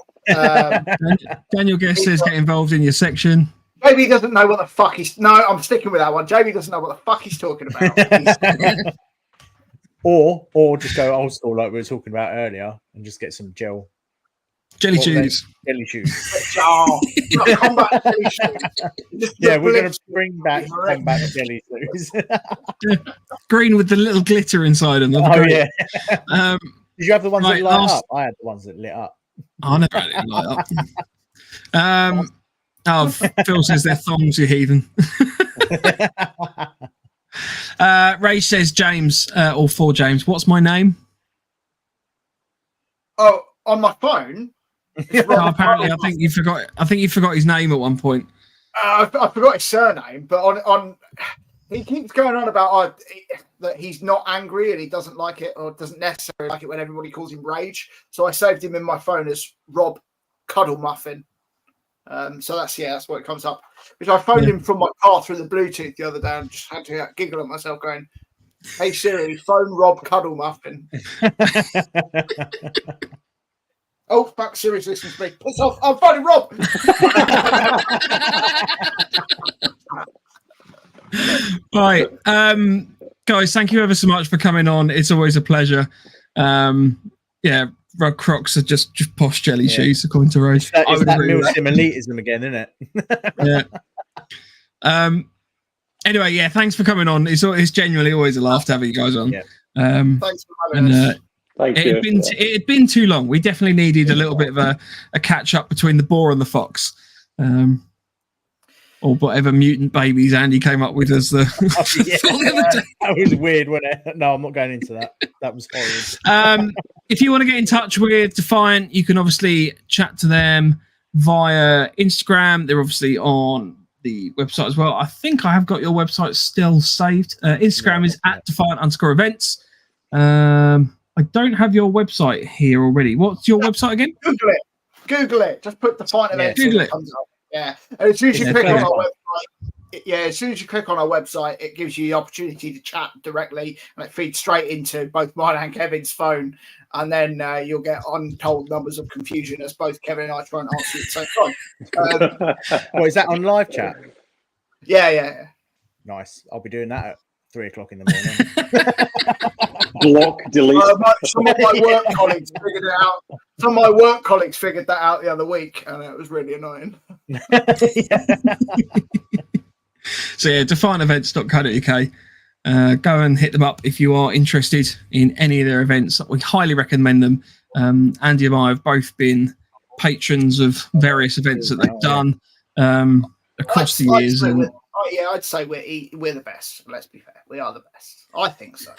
Daniel Guest says get involved in your section. JB doesn't know what the fuck he's... No, I'm sticking with that one. JB doesn't know what the fuck he's talking about. Or just go old school like we were talking about earlier and just get some jelly what were they? shoes. Jelly shoes. Combat jelly shoes. Yeah, we're going to bring back combat jelly shoes. Green with the little glitter inside them. Oh, yeah. Did you have the ones right, that light up? I had the ones that lit up. I never had it light up. Phil says they're thongs, you heathen. Ray says, James, or for James, what's my name? Oh, on my phone? Apparently, I think you forgot his name at one point. I forgot his surname, but on he keeps going on about that he's not angry and he doesn't like it or doesn't necessarily like it when everybody calls him Rage. So I saved him in my phone as Rob Cuddle Muffin. So that's what it comes up. Which I phoned him from my car through the Bluetooth the other day and just had to giggle at myself, going, "Hey Siri, phone Rob Cuddle Muffin." Oh, fuck, Siri's listening to me. Piss off, I'm phoning Rob. Right, guys, thank you ever so much for coming on. It's always a pleasure. Rug Crocs are just posh jelly shoes, according to Rose. It's that Milsim elitism again, isn't it? Yeah. Anyway, yeah, thanks for coming on. It's genuinely always a laugh to have you guys on. Yeah. Thanks for having us. It had been too long. We definitely needed a little bit of a catch up between the boar and the fox, or whatever mutant babies Andy came up with as the. That was weird, wasn't it? No, I'm not going into that. That was horrible. If you want to get in touch with Defiant, you can obviously chat to them via Instagram. They're obviously on the website as well. I think I have got your website still saved. Instagram is at Defiant_events. I don't have your website here already. What's your website again? Google it. Just put Defiant Events. Google it. Yeah. And as soon as you click on our website, as soon as you click on our website, it gives you the opportunity to chat directly, and it feeds straight into both mine and Kevin's phone. And then you'll get untold numbers of confusion as both Kevin and I try and answer at the same time. What is that on live chat? Yeah. Nice. I'll be doing that at 3:00 in the morning. Block, delete. Some of my work colleagues figured it out. Some of my work colleagues figured that out the other week, and it was really annoying. So yeah, defiantevents.co.uk. Go and hit them up if you are interested in any of their events. We highly recommend them. Andy and I have both been patrons of various events that they've done across the years. I'd say we're the best. Let's be fair, we are the best. I think so.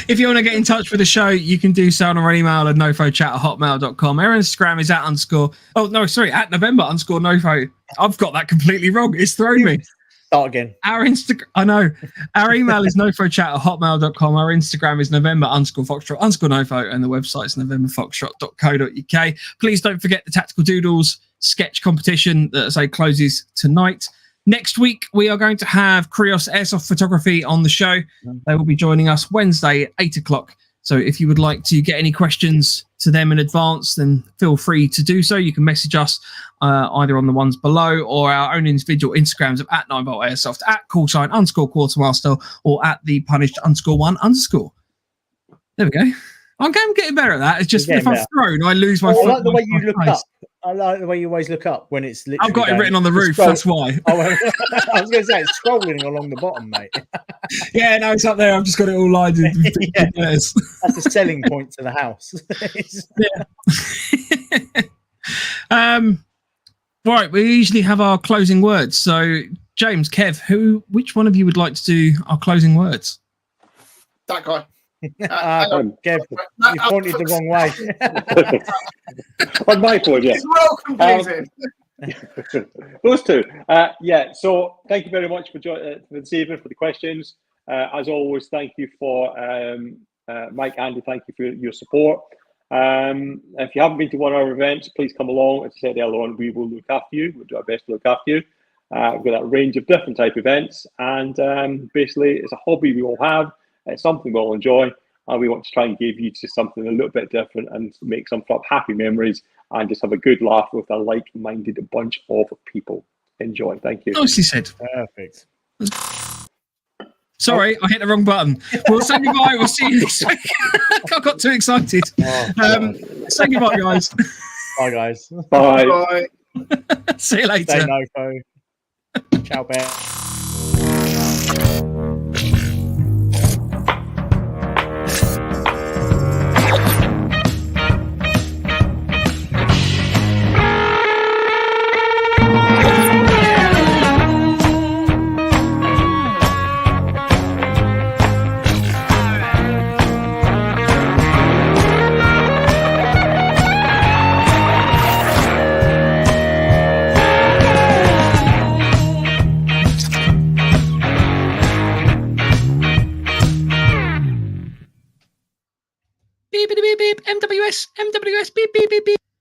If you want to get in touch with the show, you can do so on our email at nofochat@hotmail.com. Our Instagram is at November_NoFo. I've got that completely wrong. It's thrown me. Start again. Our email is nofochat@hotmail.com. Our Instagram is November_Foxtrot_NoFo, and the website's novemberfoxtrot.co.uk. Please don't forget the Tactical Doodles sketch competition that closes tonight. Next week, we are going to have Krios Airsoft Photography on the show. They will be joining us Wednesday at 8:00. So if you would like to get any questions to them in advance, then feel free to do so. You can message us either on the ones below or our own individual Instagrams of at 9volt Airsoft, at @_quartermaster, or at the punished_1_. There we go. I'm getting better at that. It's just if I'm thrown, I lose my. I like the way you look up. I like the way you always look up when it's literally. I've got it written on the roof. That's why. I was going to say it's scrolling along the bottom, mate. Yeah, no, it's up there. I've just got it all lined in. That's a selling point to the house. Right, we usually have our closing words. So, James, Kev, which one of you would like to do our closing words? That guy. Kev, you pointed the wrong way. On my phone, yeah. It's well confusing. Those two. So thank you very much for this evening, for the questions. As always, thank you for Mike, Andy, thank you for your support. If you haven't been to one of our events, please come along. As I said earlier on, we will look after you. We'll do our best to look after you. We've got that range of different type events, and basically it's a hobby we all have. It's something we'll enjoy, and we want to try and give you just something a little bit different and make some happy memories and just have a good laugh with a like-minded bunch of people. Enjoy. Thank you. Nicely said. Perfect. Sorry, I hit the wrong button. We'll say goodbye. We'll see you next week. I got too excited. Say goodbye, guys. Bye, guys. Bye. Bye. See you later. Stay NoFo. Ciao, bear. Beep, beep, beep, beep. MWS, beep, beep, beep, beep.